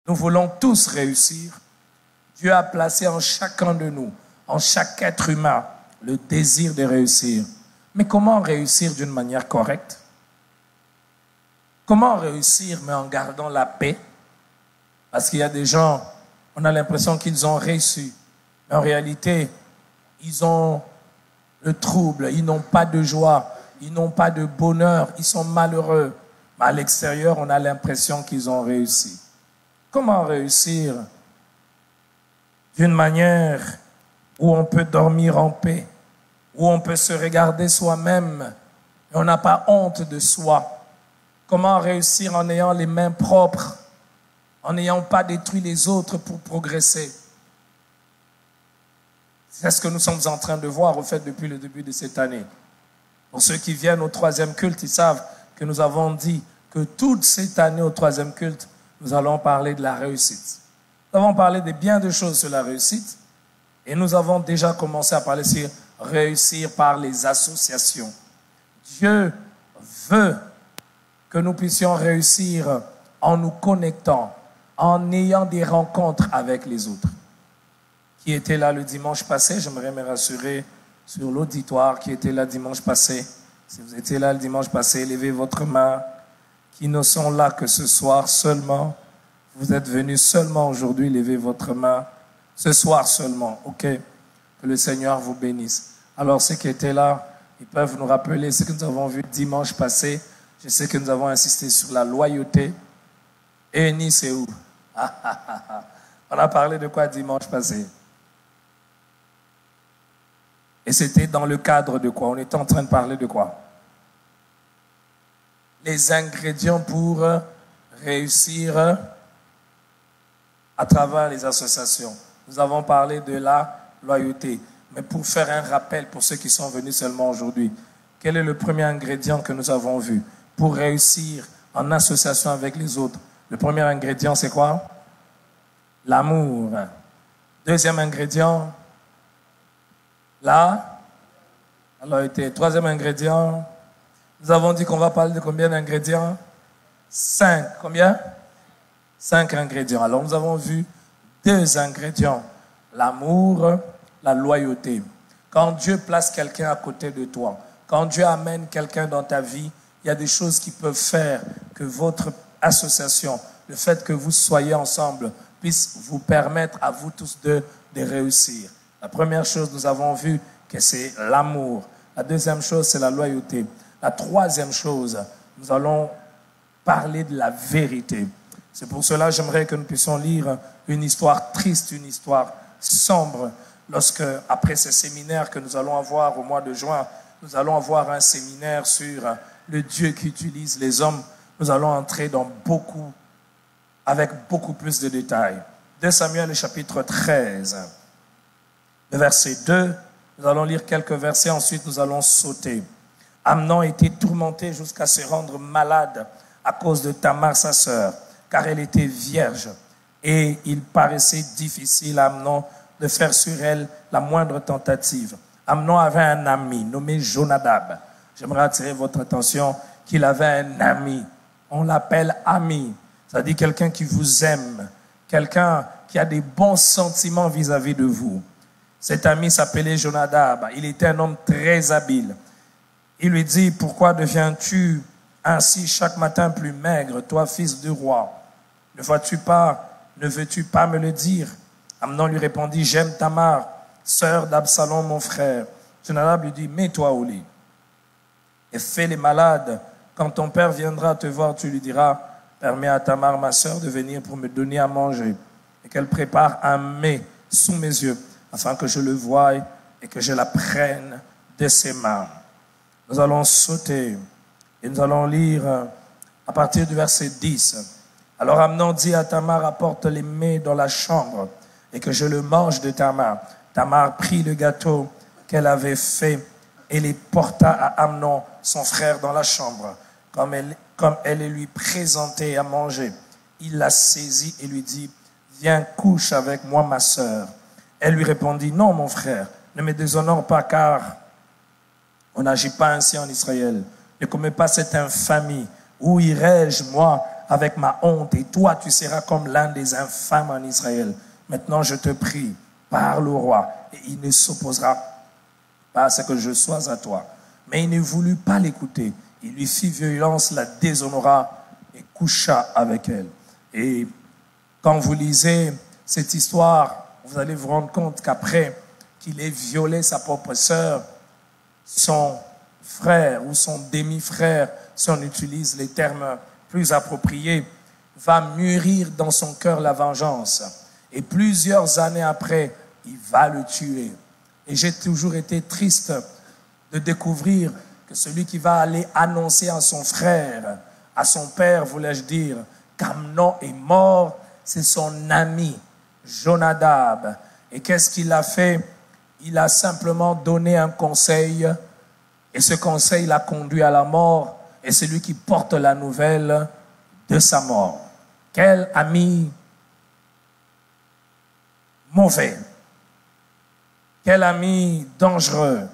Nous voulons tous réussir. Dieu a placé en chacun de nous, en chaque être humain, le désir de réussir. Mais comment réussir d'une manière correcte? Comment réussir mais en gardant la paix? Parce qu'il y a des gens, on a l'impression qu'ils ont réussi. Mais en réalité, ils ont le trouble, ils n'ont pas de joie, ils n'ont pas de bonheur, ils sont malheureux. Mais à l'extérieur, on a l'impression qu'ils ont réussi. Comment réussir d'une manière où on peut dormir en paix, où on peut se regarder soi-même et on n'a pas honte de soi? Comment réussir en ayant les mains propres, en n'ayant pas détruit les autres pour progresser? C'est ce que nous sommes en train de voir, au fait, depuis le début de cette année. Pour ceux qui viennent au 3e culte, ils savent que nous avons dit que toute cette année au 3e culte, nous allons parler de la réussite. Nous avons parlé de bien de choses sur la réussite et nous avons déjà commencé à parler sur réussir par les associations. Dieu veut que nous puissions réussir en nous connectant, en ayant des rencontres avec les autres. Qui était là le dimanche passé? J'aimerais me rassurer sur l'auditoire qui était là dimanche passé. Si vous étiez là le dimanche passé, levez votre main. Qui ne sont là que ce soir seulement. Vous êtes venus seulement aujourd'hui, levez votre main. Ce soir seulement, ok? Que le Seigneur vous bénisse. Alors ceux qui étaient là, ils peuvent nous rappeler ce que nous avons vu dimanche passé. Je sais que nous avons insisté sur la loyauté. Et ni c'est où? On a parlé de quoi dimanche passé? Et c'était dans le cadre de quoi? On était en train de parler de quoi? Les ingrédients pour réussir à travers les associations. Nous avons parlé de la loyauté. Mais pour faire un rappel pour ceux qui sont venus seulement aujourd'hui, quel est le premier ingrédient que nous avons vu pour réussir en association avec les autres? Le premier ingrédient, c'est quoi? L'amour. Deuxième ingrédient, la loyauté. Troisième ingrédient, nous avons dit qu'on va parler de combien d'ingrédients? 5. Combien? 5 ingrédients. Alors nous avons vu 2 ingrédients. L'amour, la loyauté. Quand Dieu place quelqu'un à côté de toi, quand Dieu amène quelqu'un dans ta vie, il y a des choses qui peuvent faire que votre association, le fait que vous soyez ensemble, puisse vous permettre à vous tous de réussir. La première chose, nous avons vu que c'est l'amour. La deuxième chose, c'est la loyauté. La troisième chose, nous allons parler de la vérité. C'est pour cela que j'aimerais que nous puissions lire une histoire triste, une histoire sombre. Lorsque, après ce séminaire que nous allons avoir au mois de juin, nous allons avoir un séminaire sur le Dieu qui utilise les hommes. Nous allons entrer dans avec beaucoup plus de détails. 2 Samuel, chapitre 13, le verset 2. Nous allons lire quelques versets, ensuite nous allons sauter. Amnon était tourmenté jusqu'à se rendre malade à cause de Tamar, sa sœur, car elle était vierge. Et il paraissait difficile à Amnon de faire sur elle la moindre tentative. Amnon avait un ami nommé Jonadab. J'aimerais attirer votre attention qu'il avait un ami. On l'appelle ami. Ça dit quelqu'un qui vous aime, quelqu'un qui a des bons sentiments vis-à-vis de vous. Cet ami s'appelait Jonadab. Il était un homme très habile. Il lui dit, pourquoi deviens-tu ainsi chaque matin plus maigre, toi, fils du roi? Ne veux-tu pas me le dire? Amnon lui répondit, j'aime Tamar, sœur d'Absalom, mon frère. Jonadab lui dit, mets-toi au lit et fais les malades. Quand ton père viendra te voir, tu lui diras, permets à Tamar, ma sœur, de venir pour me donner à manger et qu'elle prépare un mets sous mes yeux, afin que je le voie et que je la prenne de ses mains. Nous allons sauter et nous allons lire à partir du verset 10. Alors Amnon dit à Tamar, apporte les mets dans la chambre et que je le mange de ta main. Tamar prit le gâteau qu'elle avait fait et les porta à Amnon, son frère, dans la chambre. Comme elle lui présentait à manger, il la saisit et lui dit, viens, couche avec moi, ma sœur. Elle lui répondit, non, mon frère, ne me déshonore pas, car on n'agit pas ainsi en Israël. Ne commets pas cette infamie. Où irai-je, moi, avec ma honte, et toi, tu seras comme l'un des infâmes en Israël. Maintenant, je te prie, parle au roi, et il ne s'opposera pas à ce que je sois à toi. Mais il ne voulut pas l'écouter. Il lui fit violence, la déshonora et coucha avec elle. Et quand vous lisez cette histoire, vous allez vous rendre compte qu'après qu'il ait violé sa propre sœur, son frère ou son demi-frère, si on utilise les termes plus appropriés, va mûrir dans son cœur la vengeance. Et plusieurs années après, il va le tuer. Et j'ai toujours été triste de découvrir que celui qui va aller annoncer à son frère, à son père, voulais-je dire, qu'Amnon est mort, c'est son ami, Jonadab. Et qu'est-ce qu'il a fait? Il a simplement donné un conseil, et ce conseil l'a conduit à la mort, et c'est lui qui porte la nouvelle de sa mort. Quel ami mauvais, quel ami dangereux,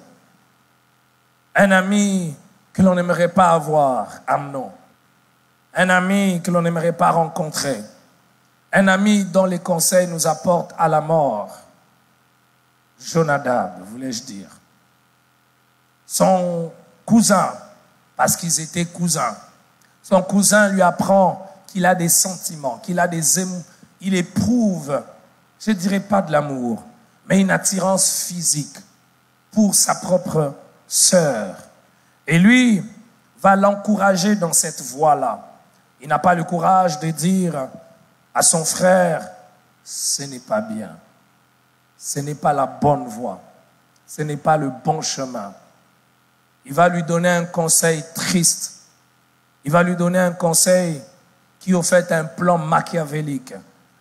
un ami que l'on n'aimerait pas avoir, Amnon, un ami que l'on n'aimerait pas rencontrer, un ami dont les conseils nous apportent à la mort, Jonadab, voulais-je dire. Son cousin, parce qu'ils étaient cousins, son cousin lui apprend qu'il a des sentiments, qu'il a des émotions, il éprouve, je ne dirais pas de l'amour, mais une attirance physique pour sa propre sœur. Et lui va l'encourager dans cette voie-là. Il n'a pas le courage de dire à son frère, ce n'est pas bien, ce n'est pas la bonne voie, ce n'est pas le bon chemin. Il va lui donner un conseil triste. Il va lui donner un conseil qui au fait un plan machiavélique,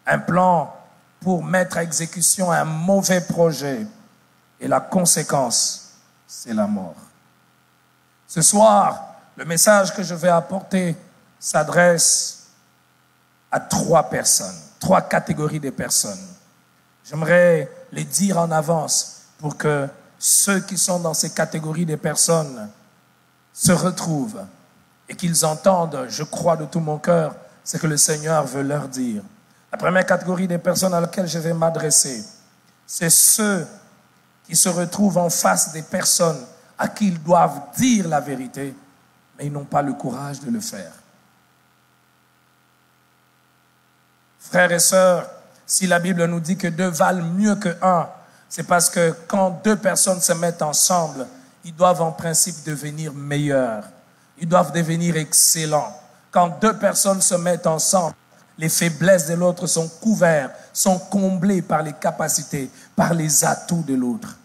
un plan pour mettre à exécution un mauvais projet. Et la conséquence, c'est la mort. Ce soir, le message que je vais apporter s'adresse à 3 personnes, 3 catégories de personnes. J'aimerais les dire en avance pour que ceux qui sont dans ces catégories de personnes se retrouvent et qu'ils entendent, je crois de tout mon cœur, ce que le Seigneur veut leur dire. La première catégorie des personnes à laquelle je vais m'adresser, c'est ceux qui se retrouvent en face des personnes à qui ils doivent dire la vérité, mais ils n'ont pas le courage de le faire. Frères et sœurs, si la Bible nous dit que 2 valent mieux que 1, c'est parce que quand 2 personnes se mettent ensemble, ils doivent en principe devenir meilleurs. Ils doivent devenir excellents. Quand 2 personnes se mettent ensemble, les faiblesses de l'autre sont couvertes, sont comblées par les capacités, par les atouts de l'autre.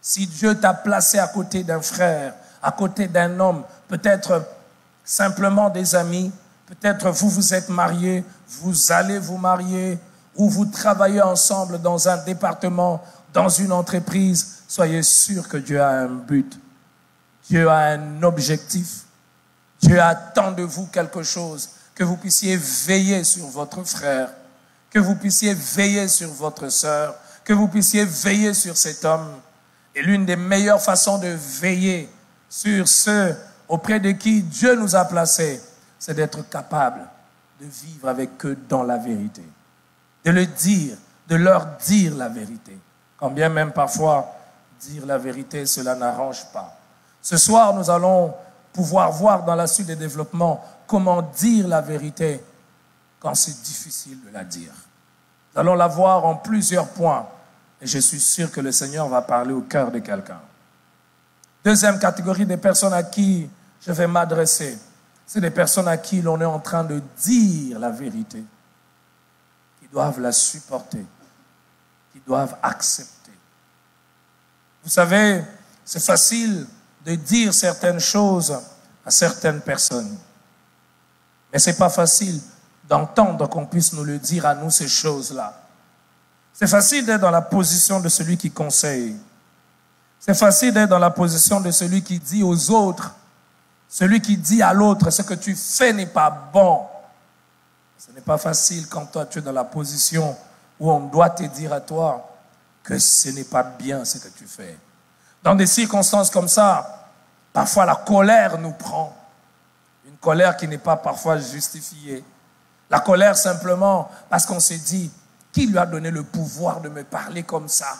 Si Dieu t'a placé à côté d'un frère, à côté d'un homme, peut-être simplement des amis, peut-être vous êtes mariés, vous allez vous marier, ou vous travaillez ensemble dans un département, dans une entreprise, soyez sûr que Dieu a un but. Dieu a un objectif. Dieu attend de vous quelque chose, que vous puissiez veiller sur votre frère, que vous puissiez veiller sur votre sœur, que vous puissiez veiller sur cet homme. Et l'une des meilleures façons de veiller sur ceux auprès de qui Dieu nous a placés, c'est d'être capable de vivre avec eux dans la vérité. De le dire, de leur dire la vérité. Quand bien même parfois, dire la vérité, cela n'arrange pas. Ce soir, nous allons pouvoir voir dans la suite des développements comment dire la vérité quand c'est difficile de la dire. Nous allons la voir en plusieurs points et je suis sûr que le Seigneur va parler au cœur de quelqu'un. Deuxième catégorie des personnes à qui je vais m'adresser, c'est des personnes à qui l'on est en train de dire la vérité, qui doivent la supporter, qui doivent accepter. Vous savez, c'est facile de dire certaines choses à certaines personnes. Mais ce n'est pas facile d'entendre qu'on puisse nous le dire à nous, ces choses-là. C'est facile d'être dans la position de celui qui conseille. C'est facile d'être dans la position de celui qui dit aux autres, celui qui dit à l'autre, ce que tu fais n'est pas bon. Ce n'est pas facile quand toi tu es dans la position où on doit te dire à toi que ce n'est pas bien ce que tu fais. Dans des circonstances comme ça, parfois la colère nous prend. Une colère qui n'est pas parfois justifiée. La colère simplement parce qu'on s'est dit, qui lui a donné le pouvoir de me parler comme ça?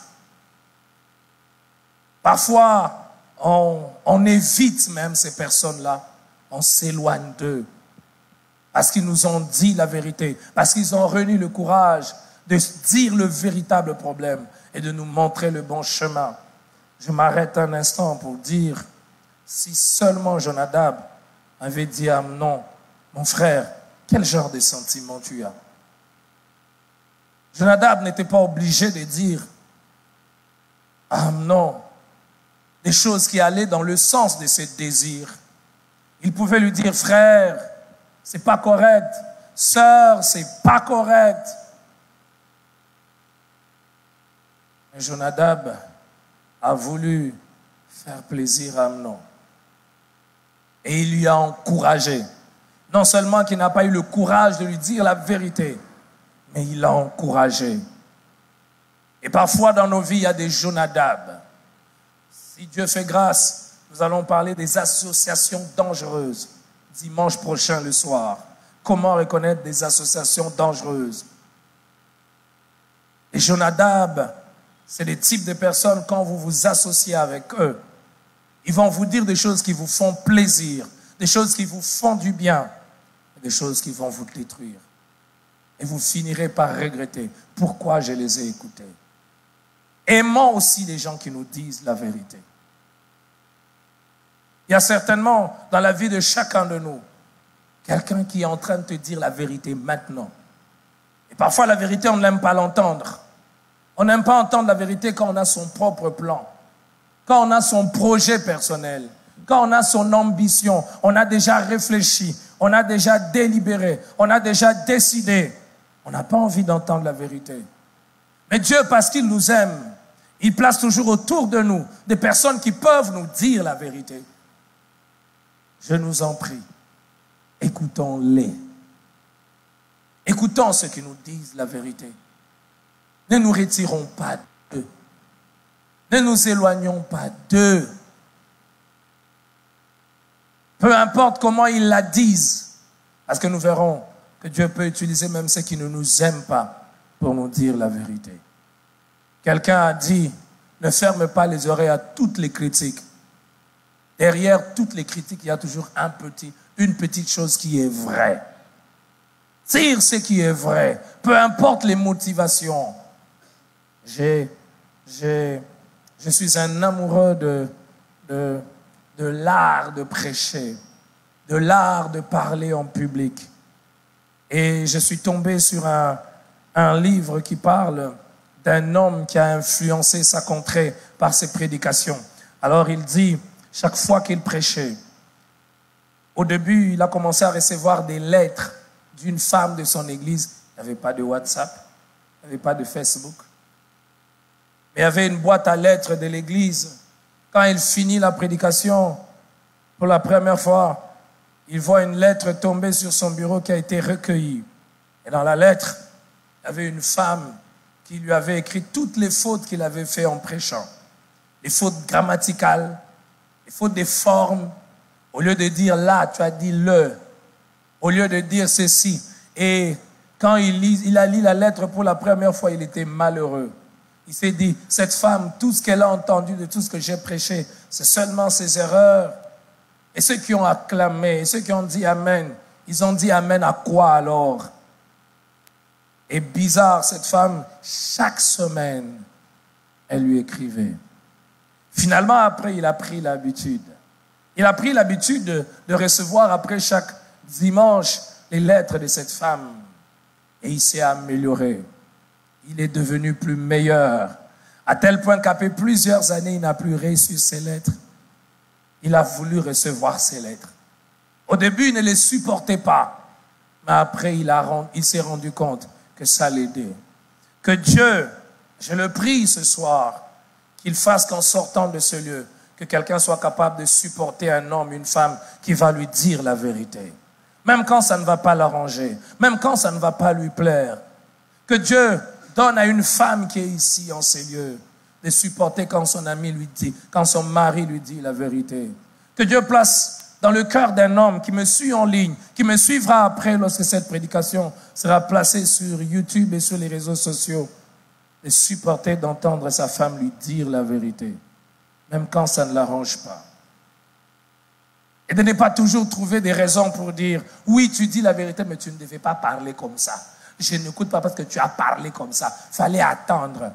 Parfois, on évite même ces personnes-là. On s'éloigne d'eux. Parce qu'ils nous ont dit la vérité. Parce qu'ils ont réuni le courage de dire le véritable problème et de nous montrer le bon chemin. Je m'arrête un instant pour dire, si seulement Jonadab avait dit à Amnon, mon frère, quel genre de sentiment tu as? Jonadab n'était pas obligé de dire à Amnon des choses qui allaient dans le sens de ses désirs. Il pouvait lui dire, frère, c'est pas correct. Sœur, c'est pas correct. Mais Jonadab a voulu faire plaisir à Amnon. Et il lui a encouragé. Non seulement qu'il n'a pas eu le courage de lui dire la vérité, mais il l'a encouragé. Et parfois dans nos vies, il y a des Jonadab. Si Dieu fait grâce, nous allons parler des associations dangereuses. Dimanche prochain le soir. Comment reconnaître des associations dangereuses? Les Jonadab, c'est des types de personnes, quand vous vous associez avec eux, ils vont vous dire des choses qui vous font plaisir, des choses qui vous font du bien, des choses qui vont vous détruire. Et vous finirez par regretter pourquoi je les ai écoutés. Aimons aussi les gens qui nous disent la vérité. Il y a certainement dans la vie de chacun de nous quelqu'un qui est en train de te dire la vérité maintenant. Et parfois la vérité, on n'aime pas l'entendre. On n'aime pas entendre la vérité quand on a son propre plan, quand on a son projet personnel, quand on a son ambition. On a déjà réfléchi, on a déjà délibéré, on a déjà décidé. On n'a pas envie d'entendre la vérité. Mais Dieu, parce qu'il nous aime, il place toujours autour de nous des personnes qui peuvent nous dire la vérité. Je nous en prie, écoutons-les. Écoutons ceux qui nous disent la vérité. Ne nous retirons pas d'eux. Ne nous éloignons pas d'eux. Peu importe comment ils la disent, parce que nous verrons que Dieu peut utiliser même ceux qui ne nous aiment pas pour nous dire la vérité. Quelqu'un a dit, ne ferme pas les oreilles à toutes les critiques. Derrière toutes les critiques, il y a toujours une petite chose qui est vraie. Tire ce qui est vrai, peu importe les motivations. Je suis un amoureux de l'art de prêcher, de l'art de parler en public. Et je suis tombé sur un livre qui parle d'un homme qui a influencé sa contrée par ses prédications. Alors il dit, chaque fois qu'il prêchait, au début, il a commencé à recevoir des lettres d'une femme de son église. Il n'y avait pas de WhatsApp, il n'y avait pas de Facebook. Mais il y avait une boîte à lettres de l'église. Quand il finit la prédication, pour la première fois, il voit une lettre tomber sur son bureau qui a été recueillie. Et dans la lettre, il y avait une femme qui lui avait écrit toutes les fautes qu'il avait faites en prêchant. Les fautes grammaticales, les fautes des formes. Au lieu de dire là, tu as dit le. Au lieu de dire ceci. Et quand il a lu la lettre pour la première fois, il était malheureux. Il s'est dit, cette femme, tout ce qu'elle a entendu de tout ce que j'ai prêché, c'est seulement ses erreurs. Et ceux qui ont acclamé, et ceux qui ont dit Amen, ils ont dit Amen à quoi alors? Et bizarre, cette femme, chaque semaine, elle lui écrivait. Finalement, après, il a pris l'habitude. Il a pris l'habitude de recevoir après chaque dimanche les lettres de cette femme. Et il s'est amélioré. Il est devenu plus meilleur. À tel point qu'après plusieurs années, il n'a plus reçu ses lettres. Il a voulu recevoir ses lettres. Au début, il ne les supportait pas. Mais après, il s'est rendu compte que ça l'aidait. Que Dieu, je le prie ce soir, qu'il fasse qu'en sortant de ce lieu, que quelqu'un soit capable de supporter un homme, une femme qui va lui dire la vérité. Même quand ça ne va pas l'arranger, même quand ça ne va pas lui plaire. Que Dieu donne à une femme qui est ici en ces lieux de supporter quand son ami lui dit, quand son mari lui dit la vérité. Que Dieu place dans le cœur d'un homme qui me suit en ligne, qui me suivra après lorsque cette prédication sera placée sur YouTube et sur les réseaux sociaux, de supporter d'entendre sa femme lui dire la vérité, même quand ça ne l'arrange pas. Et de ne pas toujours trouver des raisons pour dire, oui, tu dis la vérité, mais tu ne devais pas parler comme ça. Je n'écoute pas parce que tu as parlé comme ça. Fallait attendre.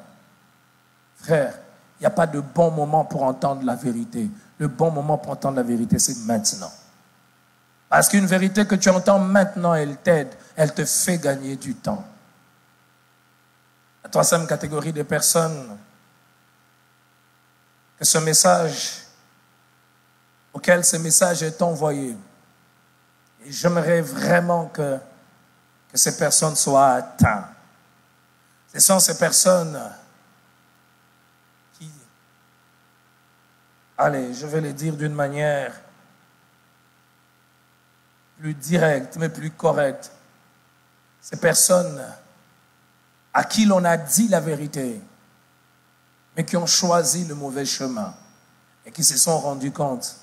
Frère, il n'y a pas de bon moment pour entendre la vérité. Le bon moment pour entendre la vérité, c'est maintenant. Parce qu'une vérité que tu entends maintenant, elle t'aide, elle te fait gagner du temps. La troisième catégorie de personnes que ce message, auquel ce message est envoyé. Et j'aimerais vraiment que ces personnes soient atteintes. Ce sont ces personnes qui, allez, je vais le dire d'une manière plus directe, mais plus correcte. Ces personnes à qui l'on a dit la vérité, mais qui ont choisi le mauvais chemin et qui se sont rendus compte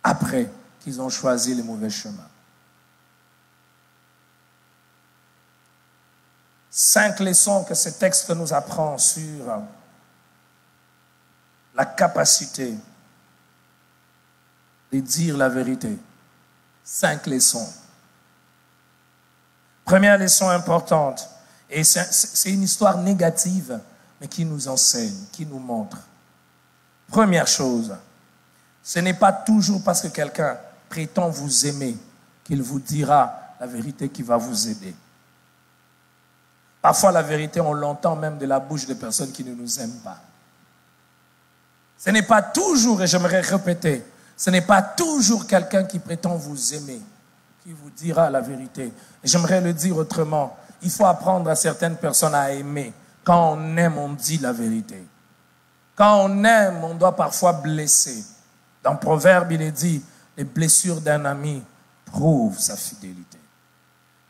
après qu'ils ont choisi le mauvais chemin. 5 leçons que ce texte nous apprend sur la capacité de dire la vérité. 5 leçons. Première leçon importante, et c'est une histoire négative, mais qui nous enseigne, qui nous montre. Première chose, ce n'est pas toujours parce que quelqu'un prétend vous aimer qu'il vous dira la vérité qui va vous aider. Parfois, la vérité, on l'entend même de la bouche de personnes qui ne nous aiment pas. Ce n'est pas toujours, et j'aimerais répéter, ce n'est pas toujours quelqu'un qui prétend vous aimer qui vous dira la vérité. Et j'aimerais le dire autrement. Il faut apprendre à certaines personnes à aimer. Quand on aime, on dit la vérité. Quand on aime, on doit parfois blesser. Dans Proverbe, il est dit, les blessures d'un ami prouvent sa fidélité.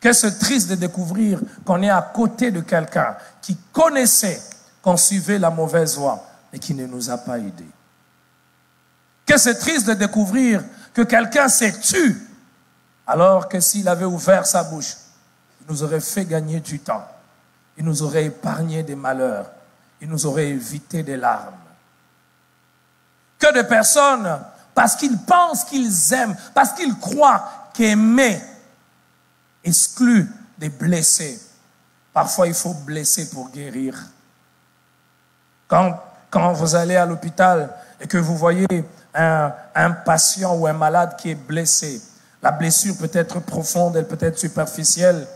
Que c'est triste de découvrir qu'on est à côté de quelqu'un qui connaissait qu'on suivait la mauvaise voie, mais qui ne nous a pas aidés. Que c'est triste de découvrir que quelqu'un s'est tué, alors que s'il avait ouvert sa bouche, il nous aurait fait gagner du temps. Il nous aurait épargné des malheurs. Il nous aurait évité des larmes. Que de personnes, parce qu'ils pensent qu'ils aiment, parce qu'ils croient qu'aimer exclut des blessés. Parfois, il faut blesser pour guérir. Quand vous allez à l'hôpital et que vous voyez un patient ou un malade qui est blessé, la blessure peut être profonde, elle peut être superficielle,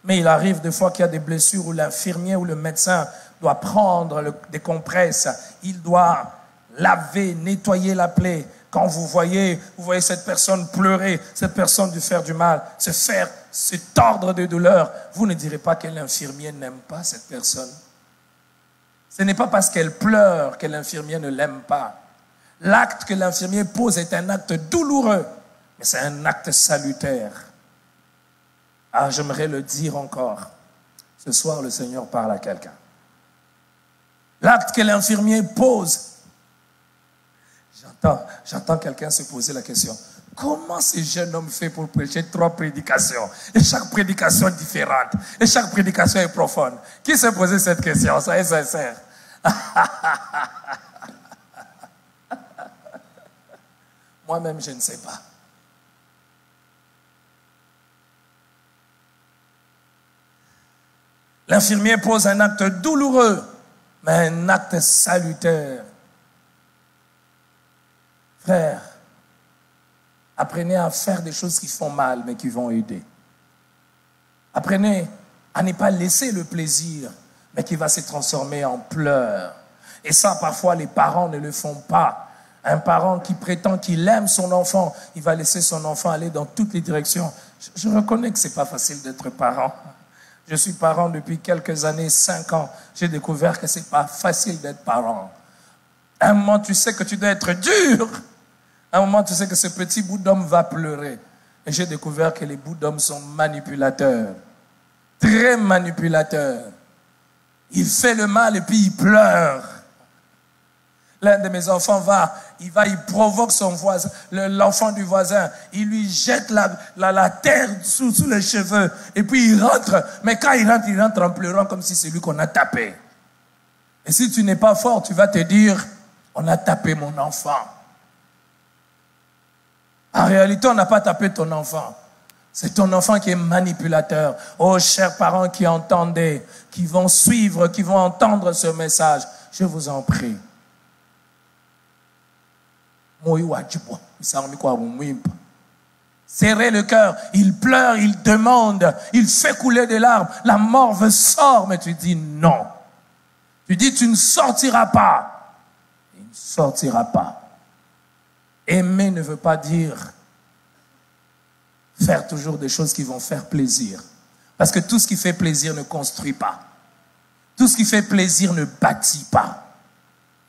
mais il arrive des fois qu'il y a des blessures où l'infirmier ou le médecin doit prendre des compresses, il doit laver, nettoyer la plaie. Quand vous voyez cette personne pleurer, cette personne lui faire du mal, se tordre de douleur, vous ne direz pas que l'infirmier n'aime pas cette personne. Ce n'est pas parce qu'elle pleure que l'infirmier ne l'aime pas. L'acte que l'infirmier pose est un acte douloureux, mais c'est un acte salutaire. Ah, j'aimerais le dire encore. Ce soir, le Seigneur parle à quelqu'un. L'acte que l'infirmier pose, j'entends quelqu'un se poser la question. Comment ce jeune homme fait pour prêcher 3 prédications? Et chaque prédication est différente. Et chaque prédication est profonde. Qui s'est posé cette question? Soyez sincère. Moi-même, je ne sais pas. L'infirmier pose un acte douloureux, mais un acte salutaire. Frère, apprenez à faire des choses qui font mal, mais qui vont aider. Apprenez à ne pas laisser le plaisir, mais qui va se transformer en pleurs. Et ça, parfois, les parents ne le font pas. Un parent qui prétend qu'il aime son enfant, il va laisser son enfant aller dans toutes les directions. Je reconnais que ce n'est pas facile d'être parent. Je suis parent depuis quelques années, 5 ans. J'ai découvert que ce n'est pas facile d'être parent. À un moment, tu sais que tu dois être dur. À un moment, tu sais que ce petit bout d'homme va pleurer. Et j'ai découvert que les bouts d'homme sont manipulateurs. Très manipulateurs. Il fait le mal et puis il pleure. L'un de mes enfants il provoque son voisin, l'enfant du voisin. Il lui jette la terre sous les cheveux. Et puis il rentre. Mais quand il rentre en pleurant comme si c'est lui qu'on a tapé. Et si tu n'es pas fort, tu vas te dire, on a tapé mon enfant. En réalité, on n'a pas tapé ton enfant. C'est ton enfant qui est manipulateur. Oh, chers parents qui entendez, qui vont suivre, qui vont entendre ce message, je vous en prie. Serrez le cœur, il pleure, il demande, il fait couler des larmes. La morve sort, mais tu dis non. Tu dis tu ne sortiras pas. Il ne sortira pas. Aimer ne veut pas dire faire toujours des choses qui vont faire plaisir. Parce que tout ce qui fait plaisir ne construit pas. Tout ce qui fait plaisir ne bâtit pas.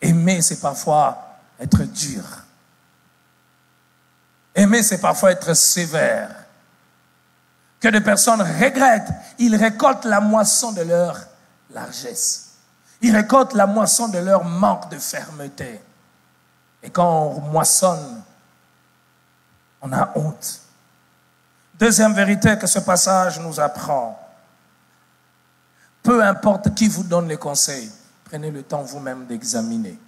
Aimer, c'est parfois être dur. Aimer, c'est parfois être sévère. Que des personnes regrettent. Ils récoltent la moisson de leur largesse. Ils récoltent la moisson de leur manque de fermeté. Et quand on moissonne, on a honte. Deuxième vérité que ce passage nous apprend. Peu importe qui vous donne les conseils, prenez le temps vous-même d'examiner.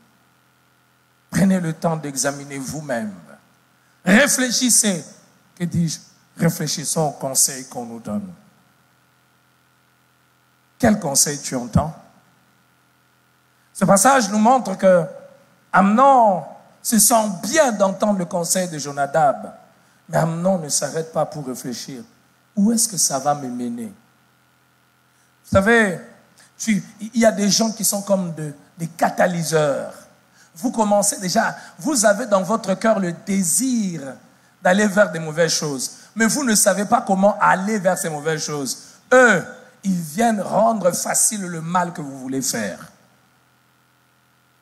Prenez le temps d'examiner vous-même. Réfléchissez. Que dis-je? Réfléchissons aux conseils qu'on nous donne. Quel conseil tu entends? Ce passage nous montre que Amnon se sent bien d'entendre le conseil de Jonadab. Mais Amnon ne s'arrête pas pour réfléchir. Où est-ce que ça va me mener? Vous savez, il y a des gens qui sont comme des catalyseurs. Vous commencez déjà, vous avez dans votre cœur le désir d'aller vers des mauvaises choses. Mais vous ne savez pas comment aller vers ces mauvaises choses. Eux, ils viennent rendre facile le mal que vous voulez faire.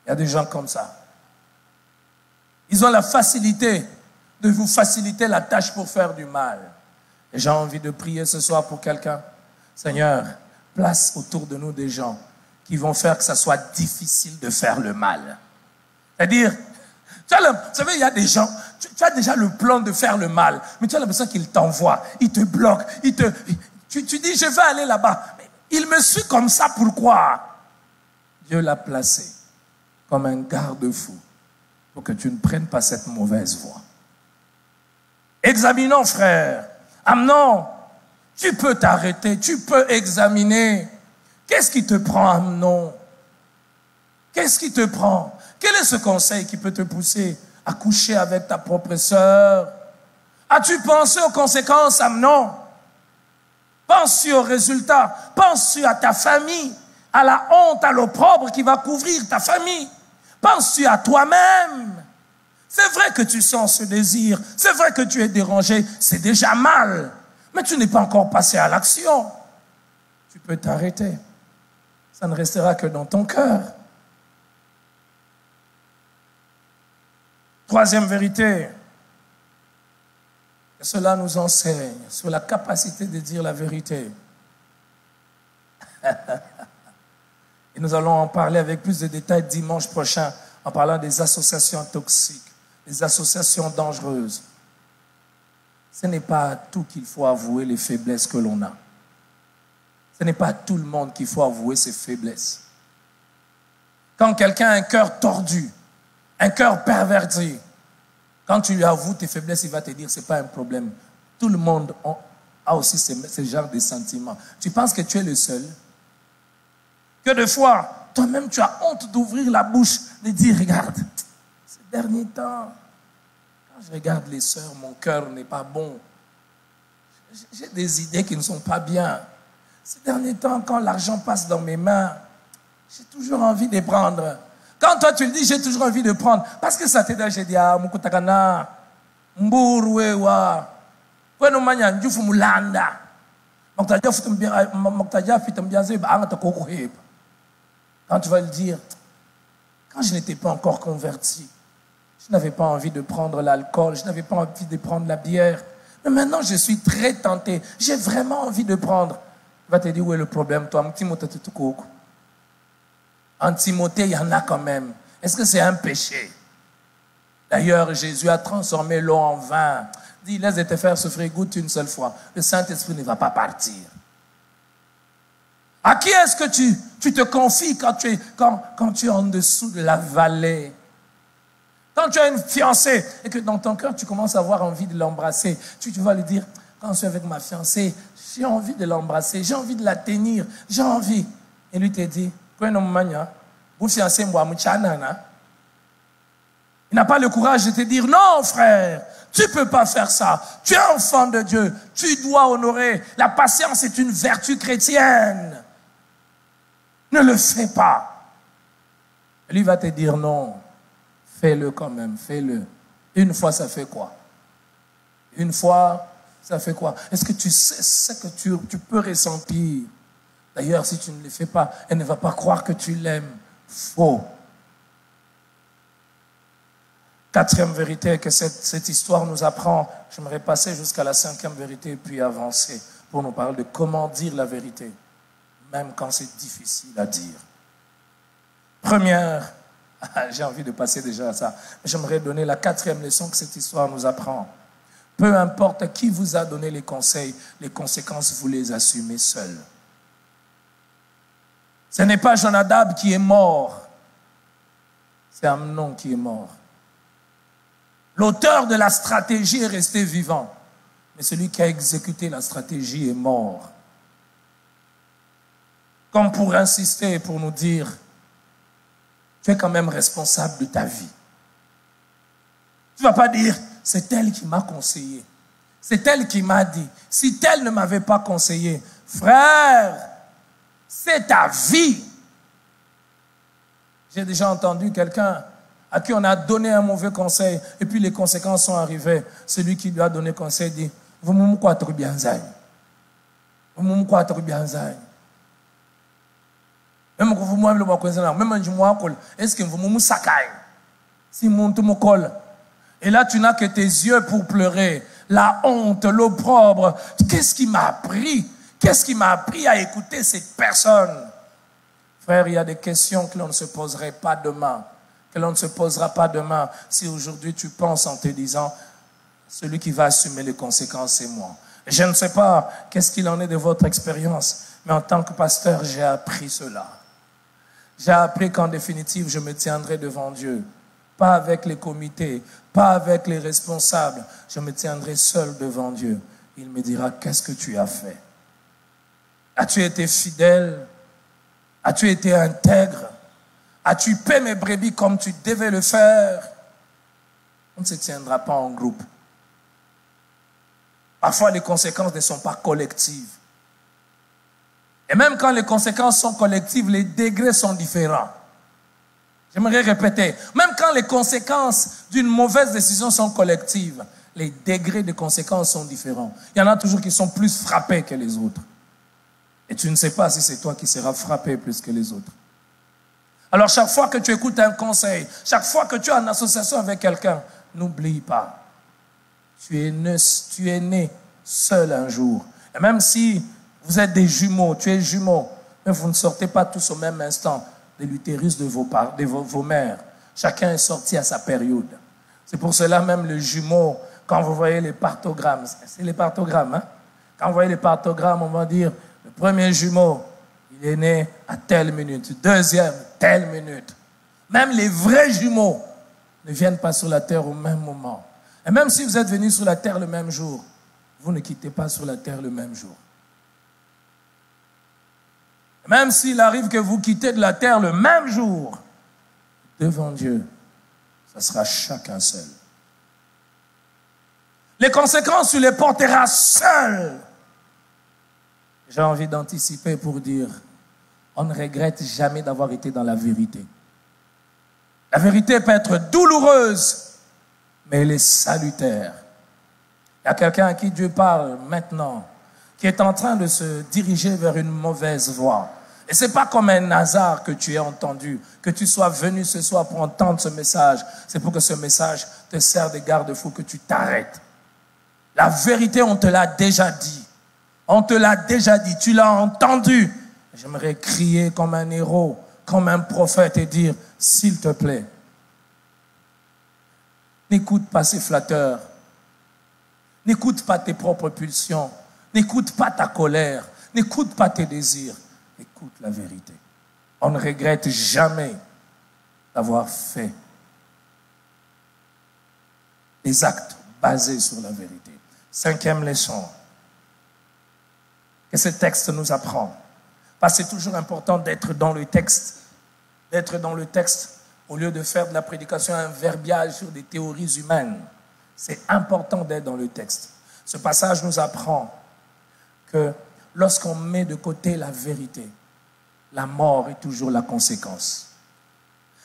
Il y a des gens comme ça. Ils ont la facilité de vous faciliter la tâche pour faire du mal. Et j'ai envie de prier ce soir pour quelqu'un. Seigneur, place autour de nous des gens qui vont faire que ça soit difficile de faire le mal. C'est-à-dire, vous savez, il y a des gens, tu as déjà le plan de faire le mal, mais tu as l'impression qu'ils t'envoient, ils te bloquent, tu dis, je vais aller là-bas. Mais il me suit comme ça, pourquoi? Dieu l'a placé comme un garde-fou pour que tu ne prennes pas cette mauvaise voie. Examinons, frère. Amnon, tu peux t'arrêter, tu peux examiner. Qu'est-ce qui te prend, Amnon? Qu'est-ce qui te prend? Quel est ce conseil qui peut te pousser à coucher avec ta propre sœur? As-tu pensé aux conséquences, Amnon? Penses-tu aux résultats? Penses-tu à ta famille, à la honte, à l'opprobre qui va couvrir ta famille? Penses-tu à toi-même? C'est vrai que tu sens ce désir, c'est vrai que tu es dérangé, c'est déjà mal, mais tu n'es pas encore passé à l'action. Tu peux t'arrêter. Ça ne restera que dans ton cœur. Troisième vérité, que cela nous enseigne sur la capacité de dire la vérité. Et nous allons en parler avec plus de détails dimanche prochain en parlant des associations toxiques, des associations dangereuses. Ce n'est pas à tout qu'il faut avouer les faiblesses que l'on a. Ce n'est pas à tout le monde qu'il faut avouer ses faiblesses. Quand quelqu'un a un cœur tordu, un cœur perverti, quand tu lui avoues tes faiblesses, il va te dire, ce n'est pas un problème. Tout le monde a aussi ce genre de sentiments. Tu penses que tu es le seul? Que de fois, toi-même, tu as honte d'ouvrir la bouche, de dire, regarde, ces derniers temps, quand je regarde les sœurs, mon cœur n'est pas bon. J'ai des idées qui ne sont pas bien. Ces derniers temps, quand l'argent passe dans mes mains, j'ai toujours envie de prendre. Quand toi tu le dis, j'ai toujours envie de prendre. Parce que ça t'aide, j'ai dit, ah, mukutakana, mburuewa, kwenu manya njufu mulanda. Quand tu vas le dire, quand je n'étais pas encore converti, je n'avais pas envie de prendre l'alcool, je n'avais pas envie de prendre la bière. Mais maintenant, je suis très tenté. J'ai vraiment envie de prendre. Il va te dire, où est le problème, toi? En Timothée, il y en a quand même. Est-ce que c'est un péché? D'ailleurs, Jésus a transformé l'eau en vin. Il dit, laisse de te faire souffrir, goûte une seule fois. Le Saint-Esprit ne va pas partir. À qui est-ce que tu te confies quand tu es en dessous de la vallée? Quand tu as une fiancée et que dans ton cœur, tu commences à avoir envie de l'embrasser, tu vas lui dire, quand je suis avec ma fiancée, j'ai envie de l'embrasser, j'ai envie de la tenir, j'ai envie. Et lui te dit, vous fiancé, moi, il n'a pas le courage de te dire, non frère, tu ne peux pas faire ça. Tu es enfant de Dieu, tu dois honorer. La patience est une vertu chrétienne. Ne le fais pas. Et lui va te dire, non, fais-le quand même, fais-le. Une fois, ça fait quoi? Une fois, ça fait quoi? Est-ce que tu sais ce que tu peux ressentir? D'ailleurs, si tu ne le fais pas, elle ne va pas croire que tu l'aimes. Faux. Quatrième vérité que cette histoire nous apprend, j'aimerais passer jusqu'à la cinquième vérité puis avancer pour nous parler de comment dire la vérité, même quand c'est difficile à dire. Première, j'ai envie de passer déjà à ça, mais j'aimerais donner la quatrième leçon que cette histoire nous apprend. Peu importe qui vous a donné les conseils, les conséquences, vous les assumez seuls. Ce n'est pas Jonadab qui est mort, c'est Amnon qui est mort. L'auteur de la stratégie est resté vivant, mais celui qui a exécuté la stratégie est mort. Comme pour insister, pour nous dire, tu es quand même responsable de ta vie. Tu ne vas pas dire, c'est elle qui m'a conseillé. C'est elle qui m'a dit. Si elle ne m'avait pas conseillé, frère, c'est ta vie. J'ai déjà entendu quelqu'un à qui on a donné un mauvais conseil et puis les conséquences sont arrivées. Celui qui lui a donné conseil dit, vous m'avez quoi trop bien zaï. Vous m'avez quoi trop bien zaï. Même que vous m'avez le conseil, même je m'en colle. Est-ce que vous m'avez sakai? Si mon tout me colle. Et là, tu n'as que tes yeux pour pleurer. La honte, l'opprobre. Qu'est-ce qui m'a appris? Qu'est-ce qui m'a appris à écouter cette personne? Frère, il y a des questions que l'on ne se poserait pas demain. Que l'on ne se posera pas demain si aujourd'hui tu penses en te disant celui qui va assumer les conséquences, c'est moi. Je ne sais pas qu'est-ce qu'il en est de votre expérience, mais en tant que pasteur, j'ai appris cela. J'ai appris qu'en définitive, je me tiendrai devant Dieu. Pas avec les comités, pas avec les responsables. Je me tiendrai seul devant Dieu. Il me dira, qu'est-ce que tu as fait? As-tu été fidèle? As-tu été intègre? As-tu payé mes brebis comme tu devais le faire? On ne se tiendra pas en groupe. Parfois, les conséquences ne sont pas collectives. Et même quand les conséquences sont collectives, les degrés sont différents. J'aimerais répéter. Même quand les conséquences d'une mauvaise décision sont collectives, les degrés de conséquences sont différents. Il y en a toujours qui sont plus frappés que les autres. Et tu ne sais pas si c'est toi qui seras frappé plus que les autres. Alors chaque fois que tu écoutes un conseil, chaque fois que tu es en association avec quelqu'un, n'oublie pas, tu es né seul un jour. Et même si vous êtes des jumeaux, tu es jumeau, mais vous ne sortez pas tous au même instant de l'utérus de vos mères. Chacun est sorti à sa période. C'est pour cela même le jumeau, quand vous voyez les partogrammes, c'est les partogrammes, hein? Quand vous voyez les partogrammes, on va dire, le premier jumeau, il est né à telle minute, deuxième, telle minute. Même les vrais jumeaux ne viennent pas sur la terre au même moment. Et même si vous êtes venus sur la terre le même jour, vous ne quittez pas sur la terre le même jour. Même s'il arrive que vous quittez de la terre le même jour, devant Dieu, ça sera chacun seul. Les conséquences, tu les porteras seul. J'ai envie d'anticiper pour dire, on ne regrette jamais d'avoir été dans la vérité. La vérité peut être douloureuse, mais elle est salutaire. Il y a quelqu'un à qui Dieu parle maintenant, qui est en train de se diriger vers une mauvaise voie. Et ce n'est pas comme un hasard que tu aies entendu, que tu sois venu ce soir pour entendre ce message. C'est pour que ce message te serve de garde-fou, que tu t'arrêtes. La vérité, on te l'a déjà dit. On te l'a déjà dit, tu l'as entendu. J'aimerais crier comme un héros comme un prophète et dire, s'il te plaît, n'écoute pas ces flatteurs. N'écoute pas tes propres pulsions. N'écoute pas ta colère. N'écoute pas tes désirs. Écoute la vérité. On ne regrette jamais d'avoir fait des actes basés sur la vérité. 5e leçon que ce texte nous apprend. Parce que c'est toujours important d'être dans le texte. D'être dans le texte au lieu de faire de la prédication un verbiage sur des théories humaines. C'est important d'être dans le texte. Ce passage nous apprend que lorsqu'on met de côté la vérité, la mort est toujours la conséquence.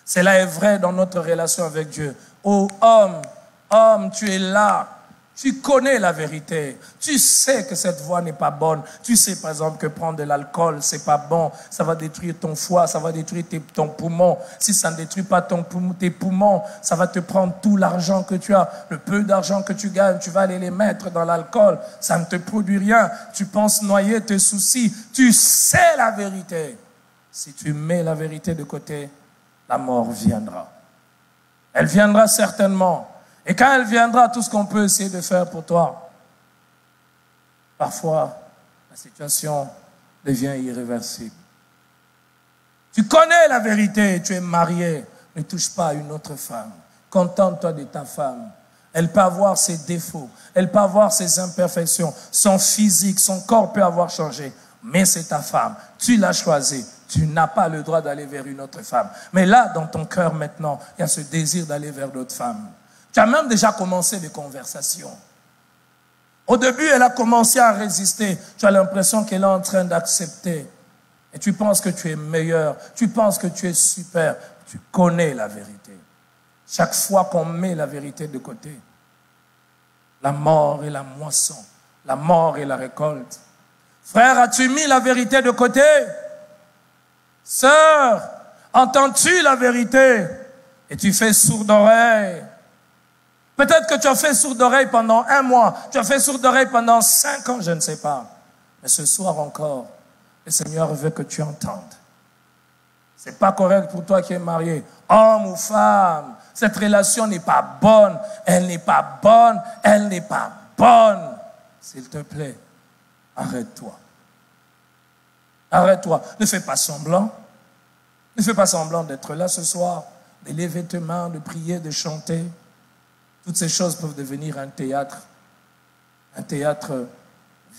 Cela est vrai dans notre relation avec Dieu. Oh homme, tu es là. Tu connais la vérité. Tu sais que cette voie n'est pas bonne. Tu sais par exemple que prendre de l'alcool, c'est pas bon. Ça va détruire ton foie, ça va détruire ton poumon. Si ça ne détruit pas tes poumons, ça va te prendre tout l'argent que tu as. Le peu d'argent que tu gagnes, tu vas aller les mettre dans l'alcool. Ça ne te produit rien. Tu penses noyer tes soucis. Tu sais la vérité. Si tu mets la vérité de côté, la mort viendra. Elle viendra certainement. Et quand elle viendra, tout ce qu'on peut essayer de faire pour toi, parfois, la situation devient irréversible. Tu connais la vérité, tu es marié, ne touche pas à une autre femme. Contente-toi de ta femme. Elle peut avoir ses défauts, elle peut avoir ses imperfections, son physique, son corps peut avoir changé, mais c'est ta femme. Tu l'as choisie. Tu n'as pas le droit d'aller vers une autre femme. Mais là, dans ton cœur maintenant, il y a ce désir d'aller vers d'autres femmes. Tu as même déjà commencé des conversations. Au début, elle a commencé à résister. Tu as l'impression qu'elle est en train d'accepter. Et tu penses que tu es meilleur. Tu penses que tu es super. Tu connais la vérité. Chaque fois qu'on met la vérité de côté, la mort et la moisson, la mort et la récolte. Frère, as-tu mis la vérité de côté? Sœur, entends-tu la vérité? Et tu fais sourde oreille. Peut-être que tu as fait sourde oreille pendant 1 mois, tu as fait sourde oreille pendant 5 ans, je ne sais pas. Mais ce soir encore, le Seigneur veut que tu entendes. C'est pas correct pour toi qui es marié, homme ou femme. Cette relation n'est pas bonne, elle n'est pas bonne, elle n'est pas bonne. S'il te plaît, arrête-toi. Arrête-toi. Ne fais pas semblant. Ne fais pas semblant d'être là ce soir, de lever tes mains, de prier, de chanter. Toutes ces choses peuvent devenir un théâtre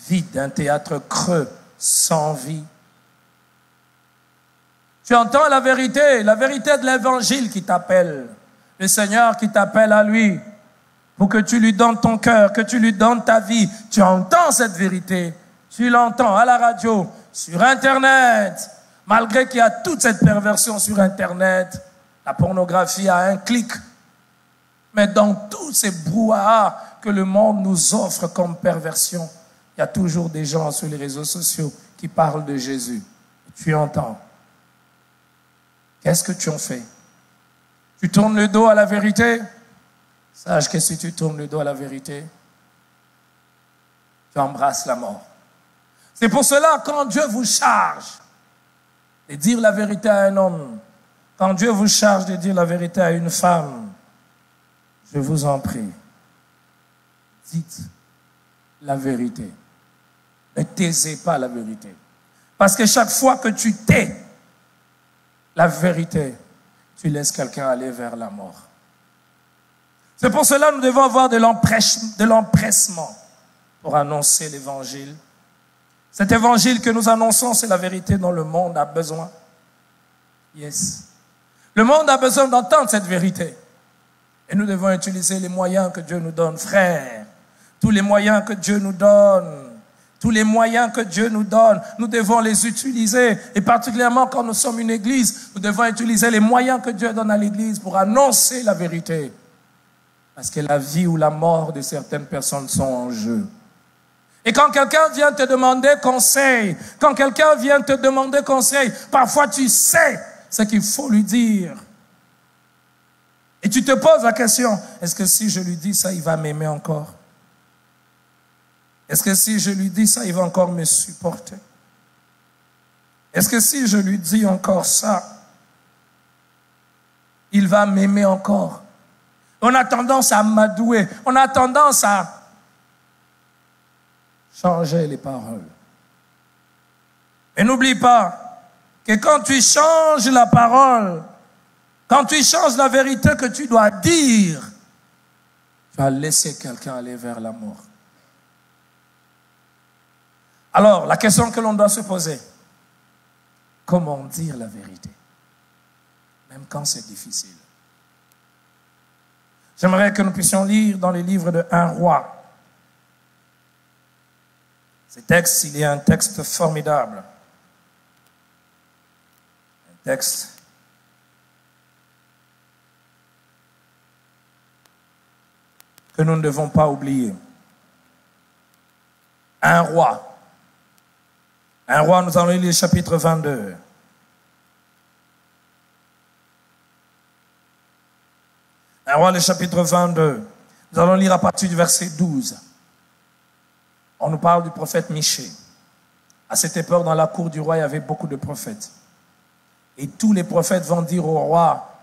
vide, un théâtre creux, sans vie. Tu entends la vérité de l'évangile qui t'appelle, le Seigneur qui t'appelle à lui, pour que tu lui donnes ton cœur, que tu lui donnes ta vie. Tu entends cette vérité, tu l'entends à la radio, sur Internet, malgré qu'il y a toute cette perversion sur Internet, la pornographie à un clic. Mais dans tous ces brouhahas que le monde nous offre comme perversion, il y a toujours des gens sur les réseaux sociaux qui parlent de Jésus. Tu entends. Qu'est-ce que tu en fais? Tu tournes le dos à la vérité? Sache que si tu tournes le dos à la vérité, tu embrasses la mort. C'est pour cela, quand Dieu vous charge de dire la vérité à un homme, quand Dieu vous charge de dire la vérité à une femme, je vous en prie, dites la vérité. Ne taisez pas la vérité. Parce que chaque fois que tu tais la vérité, tu laisses quelqu'un aller vers la mort. C'est pour cela que nous devons avoir de l'empressement pour annoncer l'évangile. Cet évangile que nous annonçons, c'est la vérité dont le monde a besoin. Yes. Le monde a besoin d'entendre cette vérité. Et nous devons utiliser les moyens que Dieu nous donne, frères. Tous les moyens que Dieu nous donne. Tous les moyens que Dieu nous donne, nous devons les utiliser. Et particulièrement quand nous sommes une église, nous devons utiliser les moyens que Dieu donne à l'église pour annoncer la vérité. Parce que la vie ou la mort de certaines personnes sont en jeu. Et quand quelqu'un vient te demander conseil, parfois tu sais ce qu'il faut lui dire. Et tu te poses la question, est-ce que si je lui dis ça, il va m'aimer encore? Est-ce que si je lui dis ça, il va encore me supporter? Est-ce que si je lui dis encore ça, il va m'aimer encore. On a tendance à m'adouer. On a tendance à changer les paroles. Et n'oublie pas que quand tu changes la parole, quand tu changes la vérité que tu dois dire, tu vas laisser quelqu'un aller vers la mort. Alors, la question que l'on doit se poser, comment dire la vérité, même quand c'est difficile? J'aimerais que nous puissions lire dans les livres de 1 Roi. Ce texte, il est un texte formidable. Un texte que nous ne devons pas oublier. 1 Roi. 1 Roi, nous allons lire le chapitre 22. 1 Roi, le chapitre 22. Nous allons lire à partir du verset 12. On nous parle du prophète Michée. À cette époque, dans la cour du roi, il y avait beaucoup de prophètes. Et tous les prophètes vont dire au roi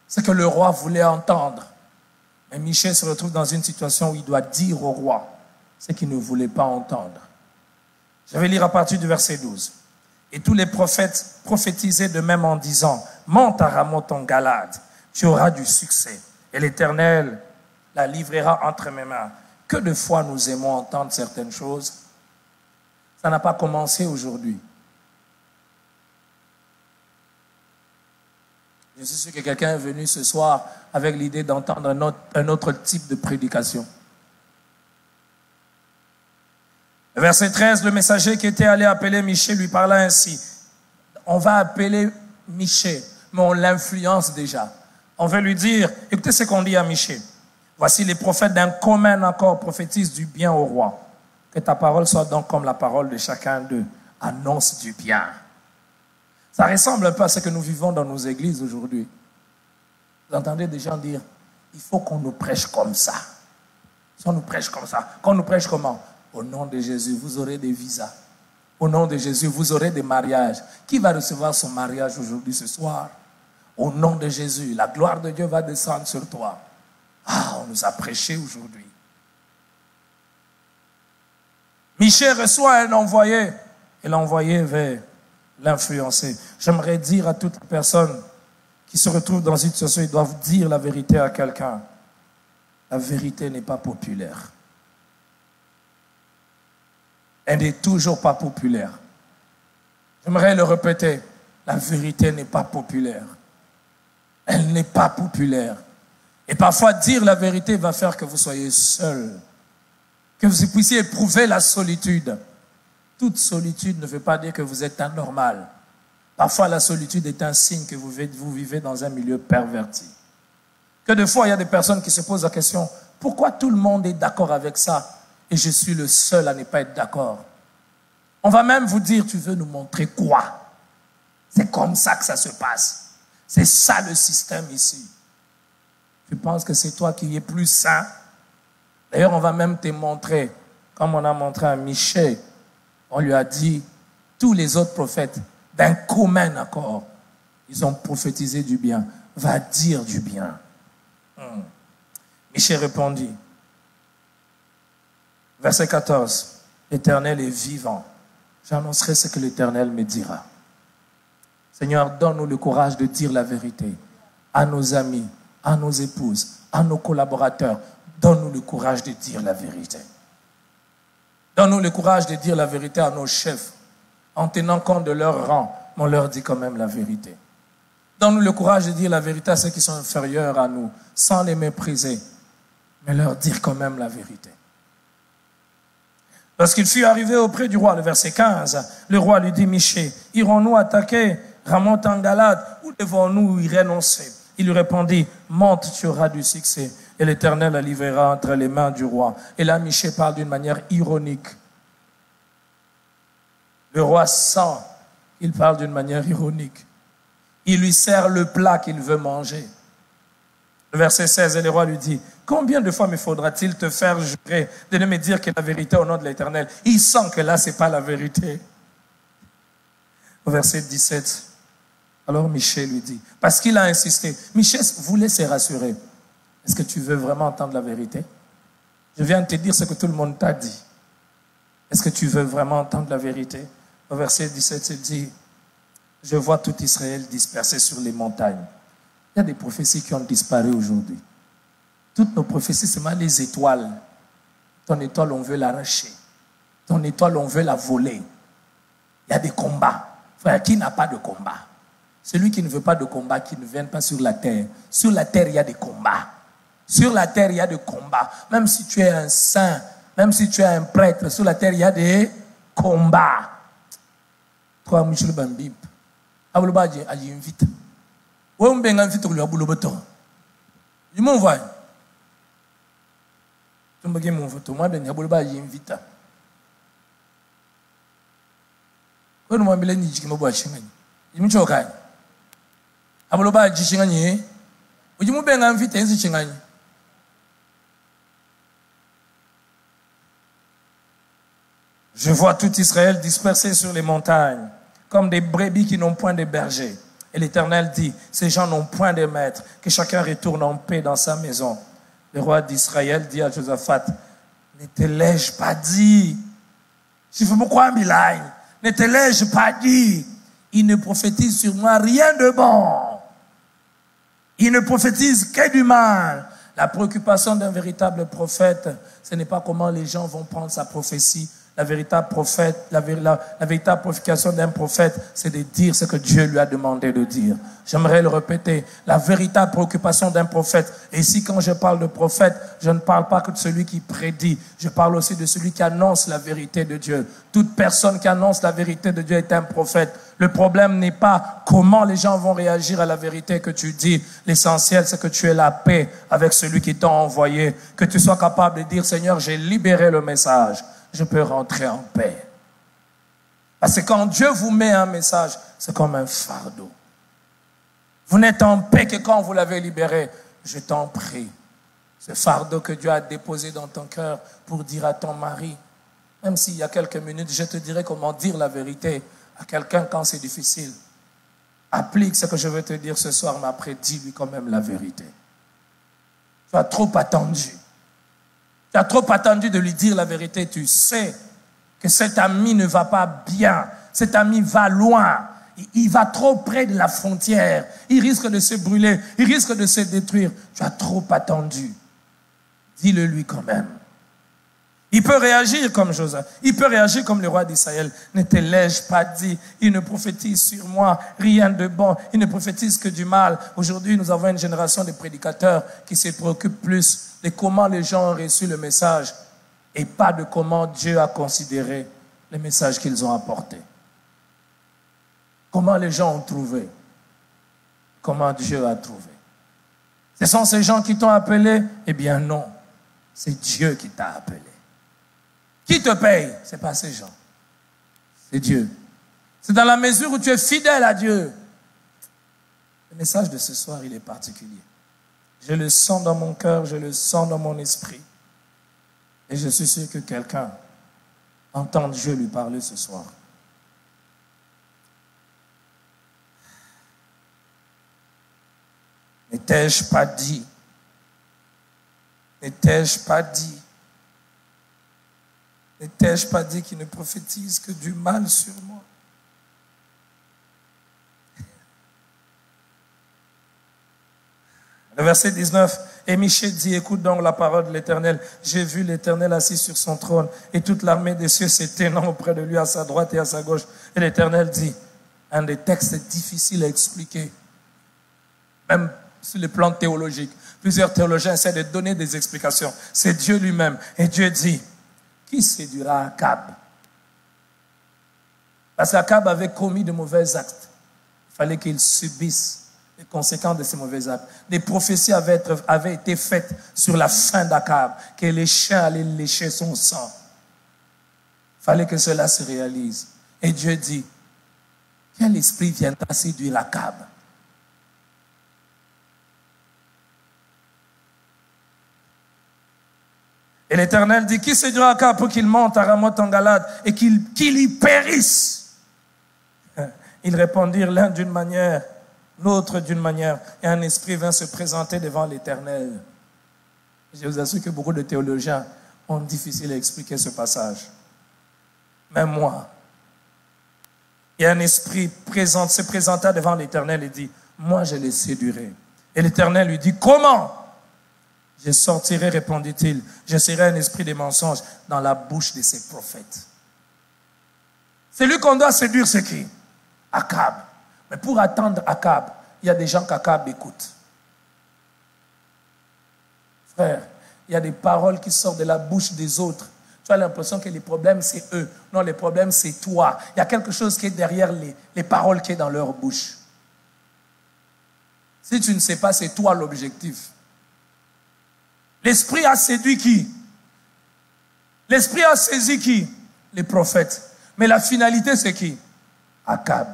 ce que le roi voulait entendre. Mais Michée se retrouve dans une situation où il doit dire au roi ce qu'il ne voulait pas entendre. Je vais lire à partir du verset 12. Et tous les prophètes prophétisaient de même en disant, monte à Ramoth en Galade, tu auras du succès. Et l'Éternel la livrera entre mes mains. Que de fois nous aimons entendre certaines choses. Ça n'a pas commencé aujourd'hui. Je suis sûr que quelqu'un est venu ce soir avec l'idée d'entendre un autre type de prédication. Verset 13, le messager qui était allé appeler Michée lui parla ainsi. On va appeler Michée, mais on l'influence déjà. On veut lui dire, écoutez ce qu'on dit à Michée. Voici les prophètes d'un commun accord prophétisent du bien au roi. Que ta parole soit donc comme la parole de chacun d'eux. Annonce du bien. Ça ressemble un peu à ce que nous vivons dans nos églises aujourd'hui. Vous entendez des gens dire, il faut qu'on nous prêche comme ça. Si on nous prêche comme ça, qu'on nous prêche comment? Au nom de Jésus, vous aurez des visas. Au nom de Jésus, vous aurez des mariages. Qui va recevoir son mariage aujourd'hui, ce soir? Au nom de Jésus, la gloire de Dieu va descendre sur toi. Ah, on nous a prêché aujourd'hui. Michée reçoit un envoyé et l'envoyé va l'influencer. J'aimerais dire à toutes les personnes qui se retrouvent dans une situation, ils doivent dire la vérité à quelqu'un. La vérité n'est pas populaire. Elle n'est toujours pas populaire. J'aimerais le répéter. La vérité n'est pas populaire. Elle n'est pas populaire. Et parfois, dire la vérité va faire que vous soyez seul. Que vous puissiez éprouver la solitude. Toute solitude ne veut pas dire que vous êtes anormal. Parfois, la solitude est un signe que vous vivez dans un milieu perverti. Que des fois, il y a des personnes qui se posent la question, pourquoi tout le monde est d'accord avec ça et je suis le seul à ne pas être d'accord? On va même vous dire, tu veux nous montrer quoi? C'est comme ça que ça se passe. C'est ça le système ici. Tu penses que c'est toi qui es plus saint? D'ailleurs, on va même te montrer, comme on a montré à Michée, on lui a dit, tous les autres prophètes, d'un commun accord, ils ont prophétisé du bien. Va dire du bien. Michée répondit, verset 14, l'Éternel est vivant. J'annoncerai ce que l'Éternel me dira. Seigneur, donne-nous le courage de dire la vérité à nos amis, à nos épouses, à nos collaborateurs. Donne-nous le courage de dire la vérité. Donne-nous le courage de dire la vérité à nos chefs, en tenant compte de leur rang, mais on leur dit quand même la vérité. Donne-nous le courage de dire la vérité à ceux qui sont inférieurs à nous, sans les mépriser, mais leur dire quand même la vérité. Lorsqu'il fut arrivé auprès du roi, le verset 15, le roi lui dit, Michée, irons-nous attaquer Ramoth en Galade ou devons-nous y renoncer? Il lui répondit, monte, tu auras du succès. Et l'Éternel la livrera entre les mains du roi. Et là, Michée parle d'une manière ironique. Le roi sent qu'il parle d'une manière ironique. Il lui sert le plat qu'il veut manger. Le verset 16, et le roi lui dit, combien de fois me faudra-t-il te faire jurer de ne me dire que la vérité au nom de l'Éternel? Il sent que là, ce n'est pas la vérité. Au verset 17, Alors Michel lui dit, parce qu'il a insisté, Michel voulait se rassurer. Est-ce que tu veux vraiment entendre la vérité? Je viens de te dire ce que tout le monde t'a dit. Est-ce que tu veux vraiment entendre la vérité? Au verset 17, il dit, je vois tout Israël dispersé sur les montagnes. Il y a des prophéties qui ont disparu aujourd'hui. Toutes nos prophéties, c'est mal les étoiles. Ton étoile, on veut l'arracher. Ton étoile, on veut la voler. Il y a des combats. Frère, qui n'a pas de combat? Celui qui ne veut pas de combat, qui ne vienne pas sur la terre. Sur la terre, il y a des combats. Sur la terre, il y a des combats. Même si tu es un saint, même si tu es un prêtre, sur la terre, il y a des combats. Toi, Michel Bambib, Aboulouba, il invite. Où on peut inviter le Aboulouba? Il m'envoie. Tu me dis mon photo, moi, ben Aboulouba, il invite. Où on m'a mis les nids qui me voient chez moi. Il me choque. Aboulouba, il dit chez moi. Où je me ben invité, il chez moi. Je vois tout Israël dispersé sur les montagnes, comme des brebis qui n'ont point de berger. Et l'Éternel dit, ces gens n'ont point de maître, que chacun retourne en paix dans sa maison. Le roi d'Israël dit à Josaphat, ne te l'ai-je pas dit? Je fais pourquoi Milaï? Ne te l'ai-je pas dit? Il ne prophétise sur moi rien de bon. Il ne prophétise que du mal. La préoccupation d'un véritable prophète, ce n'est pas comment les gens vont prendre sa prophétie. La véritable prophétisation d'un prophète, c'est de dire ce que Dieu lui a demandé de dire. J'aimerais le répéter. La véritable préoccupation d'un prophète. Et ici, quand je parle de prophète, je ne parle pas que de celui qui prédit. Je parle aussi de celui qui annonce la vérité de Dieu. Toute personne qui annonce la vérité de Dieu est un prophète. Le problème n'est pas comment les gens vont réagir à la vérité que tu dis. L'essentiel, c'est que tu aies la paix avec celui qui t'a envoyé. Que tu sois capable de dire, Seigneur, j'ai libéré le message. Je peux rentrer en paix. Parce que quand Dieu vous met un message, c'est comme un fardeau. Vous n'êtes en paix que quand vous l'avez libéré. Je t'en prie. Ce fardeau que Dieu a déposé dans ton cœur pour dire à ton mari, même s'il y a quelques minutes, je te dirai comment dire la vérité à quelqu'un quand c'est difficile. Applique ce que je veux te dire ce soir, mais après, dis-lui quand même la vérité. Tu as trop attendu. Tu as trop attendu de lui dire la vérité. Tu sais que cet ami ne va pas bien. Cet ami va loin. Il va trop près de la frontière. Il risque de se brûler. Il risque de se détruire. Tu as trop attendu. Dis-le lui quand même. Il peut réagir comme Joseph. Il peut réagir comme le roi d'Israël. Ne te l'ai-je pas dit? Il ne prophétise sur moi rien de bon. Il ne prophétise que du mal. Aujourd'hui, nous avons une génération de prédicateurs qui se préoccupent plus de comment les gens ont reçu le message et pas de comment Dieu a considéré le message qu'ils ont apporté. Comment les gens ont trouvé. Comment Dieu a trouvé. Ce sont ces gens qui t'ont appelé? Eh bien non. C'est Dieu qui t'a appelé. Qui te paye? Ce n'est pas ces gens. C'est Dieu. C'est dans la mesure où tu es fidèle à Dieu. Le message de ce soir, il est particulier. Je le sens dans mon cœur, je le sens dans mon esprit. Et je suis sûr que quelqu'un entend Dieu lui parler ce soir. Ne t'ai-je pas dit? Ne t'ai-je pas dit? Ne t'ai-je pas dit qu'il ne prophétise que du mal sur moi? Le verset 19, et Michée dit, écoute donc la parole de l'Éternel. J'ai vu l'Éternel assis sur son trône et toute l'armée des cieux s'éteignant auprès de lui à sa droite et à sa gauche. Et l'Éternel dit, un des textes difficiles à expliquer, même sur le plan théologique. Plusieurs théologiens essaient de donner des explications. C'est Dieu lui-même. Et Dieu dit, qui séduira Akab? Parce qu'Akab avait commis de mauvais actes. Il fallait qu'il subisse les conséquences de ces mauvais actes. Des prophéties avaient été faites sur la fin d'Akab, que les chiens allaient lécher son sang. Il fallait que cela se réalise. Et Dieu dit, quel esprit viendra séduire Akab? Et l'Éternel dit, qui séduira Akab pour qu'il monte à Ramoth en Galade et qu'il y périsse? Ils répondirent l'un d'une manière l'autre d'une manière. Et un esprit vint se présenter devant l'Éternel. Je vous assure que beaucoup de théologiens ont difficile à expliquer ce passage. Même moi. Et un esprit se présenta devant l'Éternel et dit, moi je les séduirai. Et l'Éternel lui dit, comment? Je sortirai, répondit-il, je serai un esprit de mensonge dans la bouche de ses prophètes. Celui qu'on doit séduire, c'est qui? Akab. Mais pour attendre Akab, il y a des gens qu'Akab écoute. Frère, il y a des paroles qui sortent de la bouche des autres. Tu as l'impression que les problèmes, c'est eux. Non, les problèmes, c'est toi. Il y a quelque chose qui est derrière les paroles qui est dans leur bouche. Si tu ne sais pas, c'est toi l'objectif. L'esprit a séduit qui? L'esprit a saisi qui? Les prophètes. Mais la finalité, c'est qui? Akab.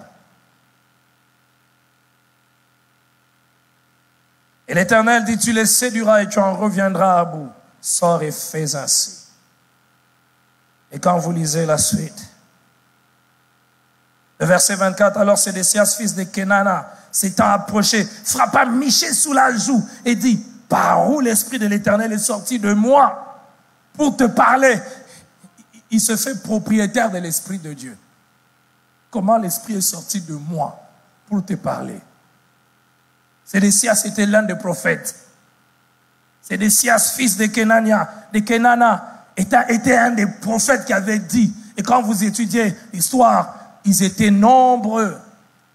Et l'Éternel dit, tu les séduiras et tu en reviendras à bout. Sors et fais ainsi. Et quand vous lisez la suite, le verset 24, alors Sédécias, fils de Kenana, s'étant approché, frappa Michée sous la joue et dit, par où l'Esprit de l'Éternel est sorti de moi pour te parler? Il se fait propriétaire de l'Esprit de Dieu. Comment l'Esprit est sorti de moi pour te parler? Sédécias était l'un des prophètes. Sédécias, fils de Kenana, était un des prophètes qui avait dit, et quand vous étudiez l'histoire, ils étaient nombreux,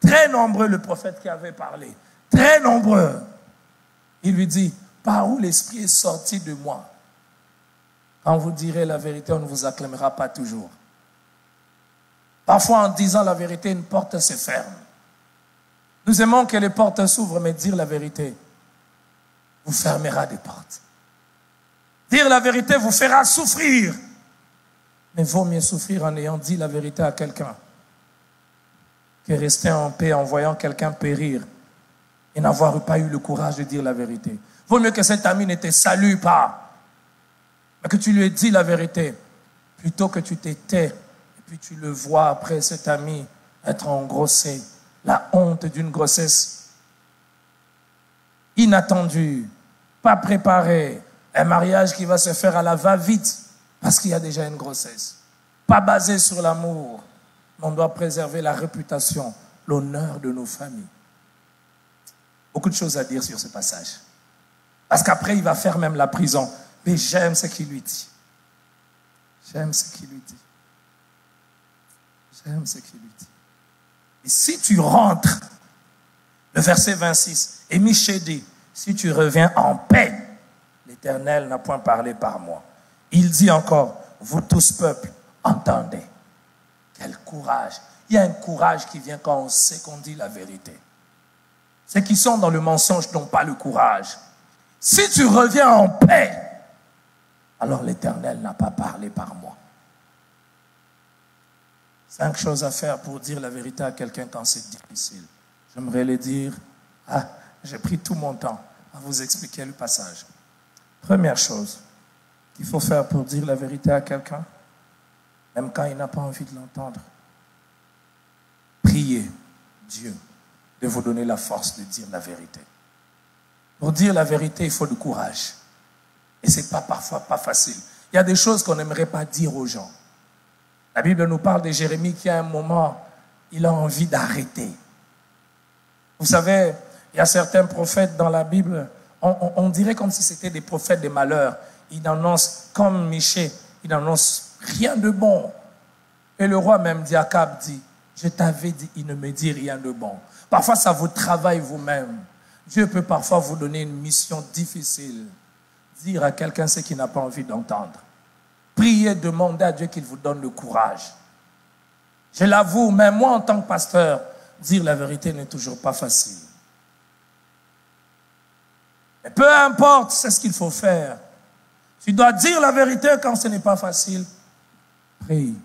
très nombreux, le prophète qui avait parlé, très nombreux. Il lui dit, par où l'Esprit est sorti de moi? Quand vous direz la vérité, on ne vous acclamera pas toujours. Parfois, en disant la vérité, une porte se ferme. Nous aimons que les portes s'ouvrent, mais dire la vérité vous fermera des portes. Dire la vérité vous fera souffrir. Mais vaut mieux souffrir en ayant dit la vérité à quelqu'un que rester en paix en voyant quelqu'un périr et n'avoir pas eu le courage de dire la vérité. Vaut mieux que cet ami ne te salue pas, mais que tu lui aies dit la vérité, plutôt que tu t'étais et puis tu le vois après cet ami être engrossé. La honte d'une grossesse inattendue, pas préparée, un mariage qui va se faire à la va-vite parce qu'il y a déjà une grossesse, pas basé sur l'amour. On doit préserver la réputation, l'honneur de nos familles. Beaucoup de choses à dire sur ce passage. Parce qu'après, il va faire même la prison. Mais j'aime ce qu'il lui dit. J'aime ce qu'il lui dit. J'aime ce qu'il lui dit. Et si tu rentres, le verset 26, et Michée dit, si tu reviens en paix, l'Éternel n'a point parlé par moi. Il dit encore, vous tous peuples, entendez. Quel courage. Il y a un courage qui vient quand on sait qu'on dit la vérité. Ceux qui sont dans le mensonge n'ont pas le courage. Si tu reviens en paix, alors l'Éternel n'a pas parlé par moi. 5 choses à faire pour dire la vérité à quelqu'un quand c'est difficile. J'aimerais les dire. J'ai pris tout mon temps à vous expliquer le passage. Première chose qu'il faut faire pour dire la vérité à quelqu'un, même quand il n'a pas envie de l'entendre. Priez Dieu de vous donner la force de dire la vérité. Pour dire la vérité, il faut du courage. Et ce n'est parfois pas facile. Il y a des choses qu'on n'aimerait pas dire aux gens. La Bible nous parle de Jérémie qui, à un moment, il a envie d'arrêter. Vous savez, il y a certains prophètes dans la Bible, on dirait comme si c'était des prophètes des malheurs. Ils n'annoncent, comme Michée, ils n'annoncent rien de bon. Et le roi même dit, Akab dit, je t'avais dit, il ne me dit rien de bon. Parfois, ça vous travaille vous-même. Dieu peut parfois vous donner une mission difficile. Dire à quelqu'un ce qu'il n'a pas envie d'entendre. Priez, demandez à Dieu qu'il vous donne le courage. Je l'avoue, même moi en tant que pasteur, dire la vérité n'est toujours pas facile. Mais peu importe, c'est ce qu'il faut faire. Tu dois dire la vérité quand ce n'est pas facile. Prie.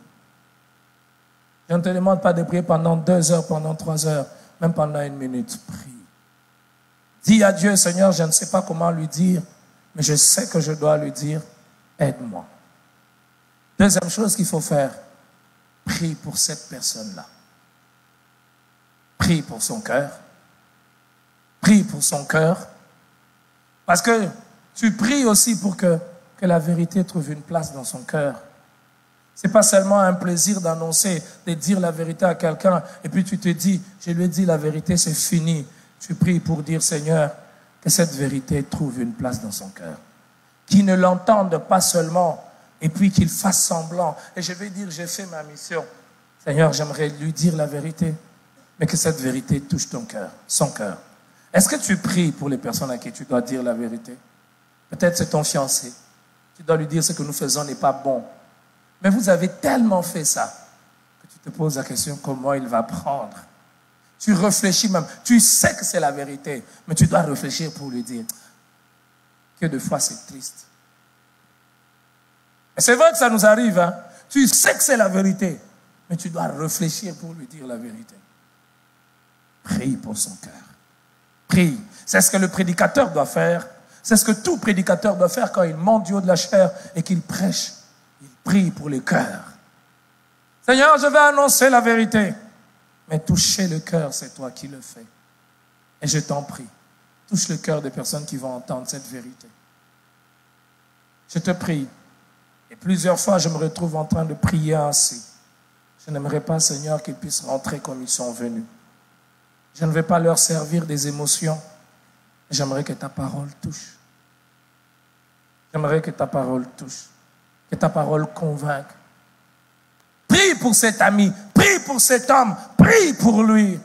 Je ne te demande pas de prier pendant 2 heures, pendant 3 heures, même pendant 1 minute. Prie. Dis à Dieu, Seigneur, je ne sais pas comment lui dire, mais je sais que je dois lui dire, aide-moi. Deuxième chose qu'il faut faire, prie pour cette personne-là. Prie pour son cœur, Prie pour son cœur. Parce que tu pries aussi pour que la vérité trouve une place dans son cœur. C'est pas seulement un plaisir d'annoncer, de dire la vérité à quelqu'un, et puis tu te dis, je lui ai dit la vérité, c'est fini. Tu pries pour dire, Seigneur, que cette vérité trouve une place dans son cœur. Qu'il ne l'entende pas seulement, et puis qu'il fasse semblant. Et je vais dire, j'ai fait ma mission. Seigneur, j'aimerais lui dire la vérité, mais que cette vérité touche ton cœur, son cœur. Est-ce que tu pries pour les personnes à qui tu dois dire la vérité? Peut-être c'est ton fiancé. Tu dois lui dire ce que nous faisons n'est pas bon. Mais vous avez tellement fait ça que tu te poses la question comment il va prendre. Tu réfléchis même. Tu sais que c'est la vérité, mais tu dois réfléchir pour lui dire. Que de fois c'est triste. Et c'est vrai que ça nous arrive. Hein? Tu sais que c'est la vérité, mais tu dois réfléchir pour lui dire la vérité. Prie pour son cœur. Prie. C'est ce que le prédicateur doit faire. C'est ce que tout prédicateur doit faire quand il monte du haut de la chair et qu'il prêche. Il prie pour le cœur. Seigneur, je vais annoncer la vérité. Mais toucher le cœur, c'est toi qui le fais. Et je t'en prie, touche le cœur des personnes qui vont entendre cette vérité. Je te prie. Et plusieurs fois, je me retrouve en train de prier ainsi. Je n'aimerais pas, Seigneur, qu'ils puissent rentrer comme ils sont venus. Je ne vais pas leur servir des émotions. J'aimerais que ta parole touche. J'aimerais que ta parole touche. Que ta parole convainque. Prie pour cet ami. Prie pour cet homme. Prie pour lui.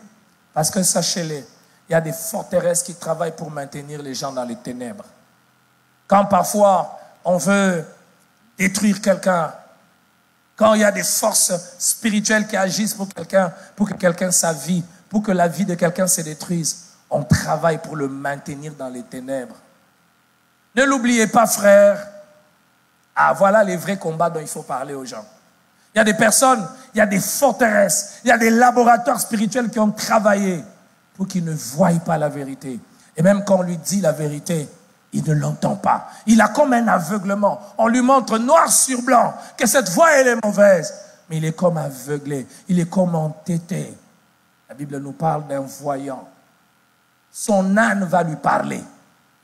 Parce que sachez-le, il y a des forteresses qui travaillent pour maintenir les gens dans les ténèbres. Quand parfois on veut détruire quelqu'un, quand il y a des forces spirituelles qui agissent pour quelqu'un, pour que quelqu'un sa vie, pour que la vie de quelqu'un se détruise, on travaille pour le maintenir dans les ténèbres. Ne l'oubliez pas, frère. Ah, voilà les vrais combats dont il faut parler aux gens. Il y a des personnes, il y a des forteresses, il y a des laboratoires spirituels qui ont travaillé pour qu'ils ne voient pas la vérité. Et même quand on lui dit la vérité, il ne l'entend pas. Il a comme un aveuglement. On lui montre noir sur blanc que cette voix, elle est mauvaise. Mais il est comme aveuglé. Il est comme entêté. La Bible nous parle d'un voyant. Son âne va lui parler,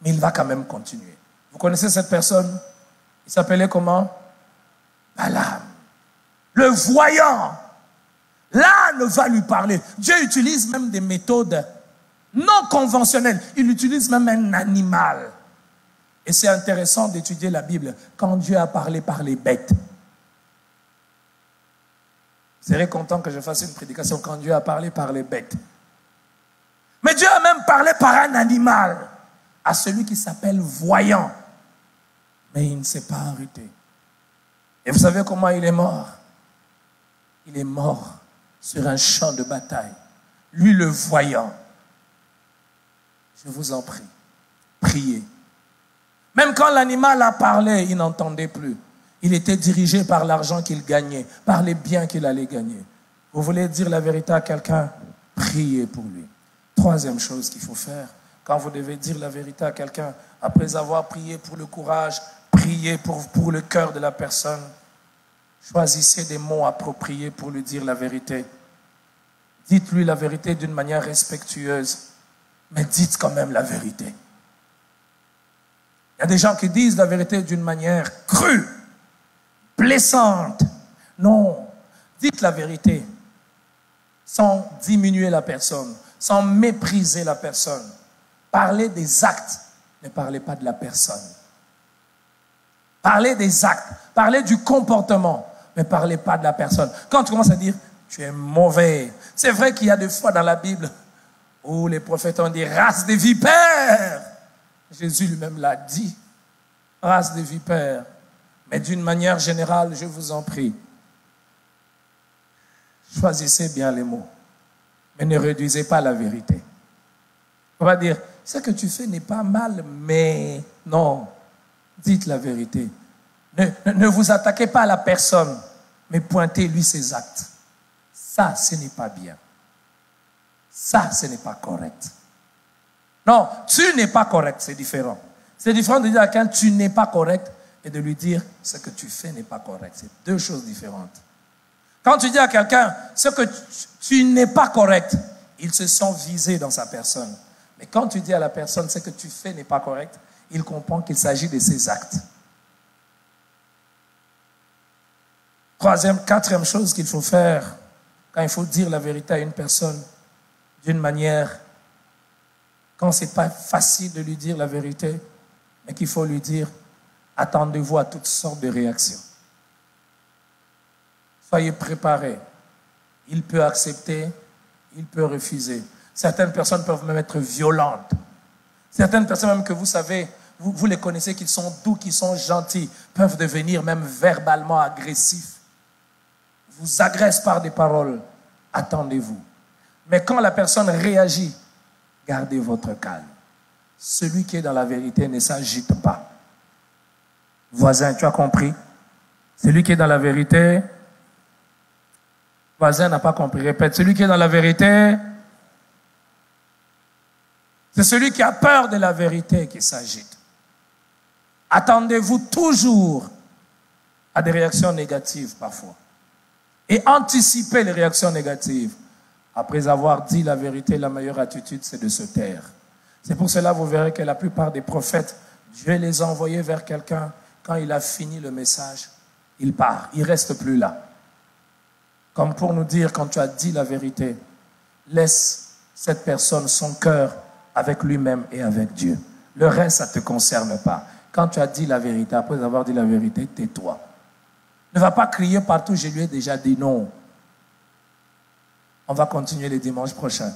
mais il va quand même continuer. Vous connaissez cette personne? Il s'appelait comment? Balaam. Le voyant. L'âne va lui parler. Dieu utilise même des méthodes non conventionnelles. Il utilise même un animal. Et c'est intéressant d'étudier la Bible quand Dieu a parlé par les bêtes. Vous serez content que je fasse une prédication quand Dieu a parlé par les bêtes. Mais Dieu a même parlé par un animal à celui qui s'appelle voyant. Mais il ne s'est pas arrêté. Et vous savez comment il est mort? Il est mort sur un champ de bataille. Lui, le voyant. Je vous en prie, priez. Même quand l'animal a parlé, il n'entendait plus. Il était dirigé par l'argent qu'il gagnait, par les biens qu'il allait gagner. Vous voulez dire la vérité à quelqu'un? Priez pour lui. Troisième chose qu'il faut faire, quand vous devez dire la vérité à quelqu'un, après avoir prié pour le courage, priez pour le cœur de la personne, choisissez des mots appropriés pour lui dire la vérité. Dites-lui la vérité d'une manière respectueuse, mais dites quand même la vérité. Il y a des gens qui disent la vérité d'une manière crue, blessante. Non, dites la vérité sans diminuer la personne, sans mépriser la personne. Parlez des actes, ne parlez pas de la personne. Parlez des actes, parlez du comportement, mais parlez pas de la personne. Quand tu commences à dire, tu es mauvais, c'est vrai qu'il y a des fois dans la Bible où les prophètes ont dit, race de vipères. Jésus lui-même l'a dit, race de vipères. Mais d'une manière générale, je vous en prie, choisissez bien les mots, mais ne réduisez pas la vérité. On va dire, ce que tu fais n'est pas mal, mais non, dites la vérité. Ne vous attaquez pas à la personne, mais pointez-lui ses actes. Ça, ce n'est pas bien. Ça, ce n'est pas correct. Non, tu n'es pas correct, c'est différent. C'est différent de dire à quelqu'un, tu n'es pas correct, et de lui dire, ce que tu fais n'est pas correct. C'est deux choses différentes. Quand tu dis à quelqu'un, ce que tu n'es pas correct, il se sent visé dans sa personne. Mais quand tu dis à la personne ce que tu fais n'est pas correct, il comprend qu'il s'agit de ses actes. Quatrième chose qu'il faut faire quand il faut dire la vérité à une personne d'une manière, quand ce n'est pas facile de lui dire la vérité, mais qu'il faut lui dire, attendez-vous à toutes sortes de réactions. Soyez préparés. Il peut accepter, il peut refuser. Certaines personnes peuvent même être violentes. Certaines personnes même que vous savez, vous les connaissez, qui sont doux, qui sont gentils, peuvent devenir même verbalement agressifs. Vous agressent par des paroles. Attendez-vous. Mais quand la personne réagit, gardez votre calme. Celui qui est dans la vérité ne s'agite pas. Voisin, tu as compris? Celui qui est dans la vérité, voisin n'a pas compris. Répète, celui qui est dans la vérité, c'est celui qui a peur de la vérité qui s'agite. Attendez-vous toujours à des réactions négatives parfois. Et anticipez les réactions négatives. Après avoir dit la vérité, la meilleure attitude, c'est de se taire. C'est pour cela que vous verrez que la plupart des prophètes, Dieu les a envoyés vers quelqu'un. Quand il a fini le message, il part. Il ne reste plus là. Comme pour nous dire, quand tu as dit la vérité, laisse cette personne son cœur avec lui-même et avec Dieu. Le reste, ça ne te concerne pas. Quand tu as dit la vérité, après avoir dit la vérité, tais-toi. Ne va pas crier partout, je lui ai déjà dit non. On va continuer les dimanches prochains.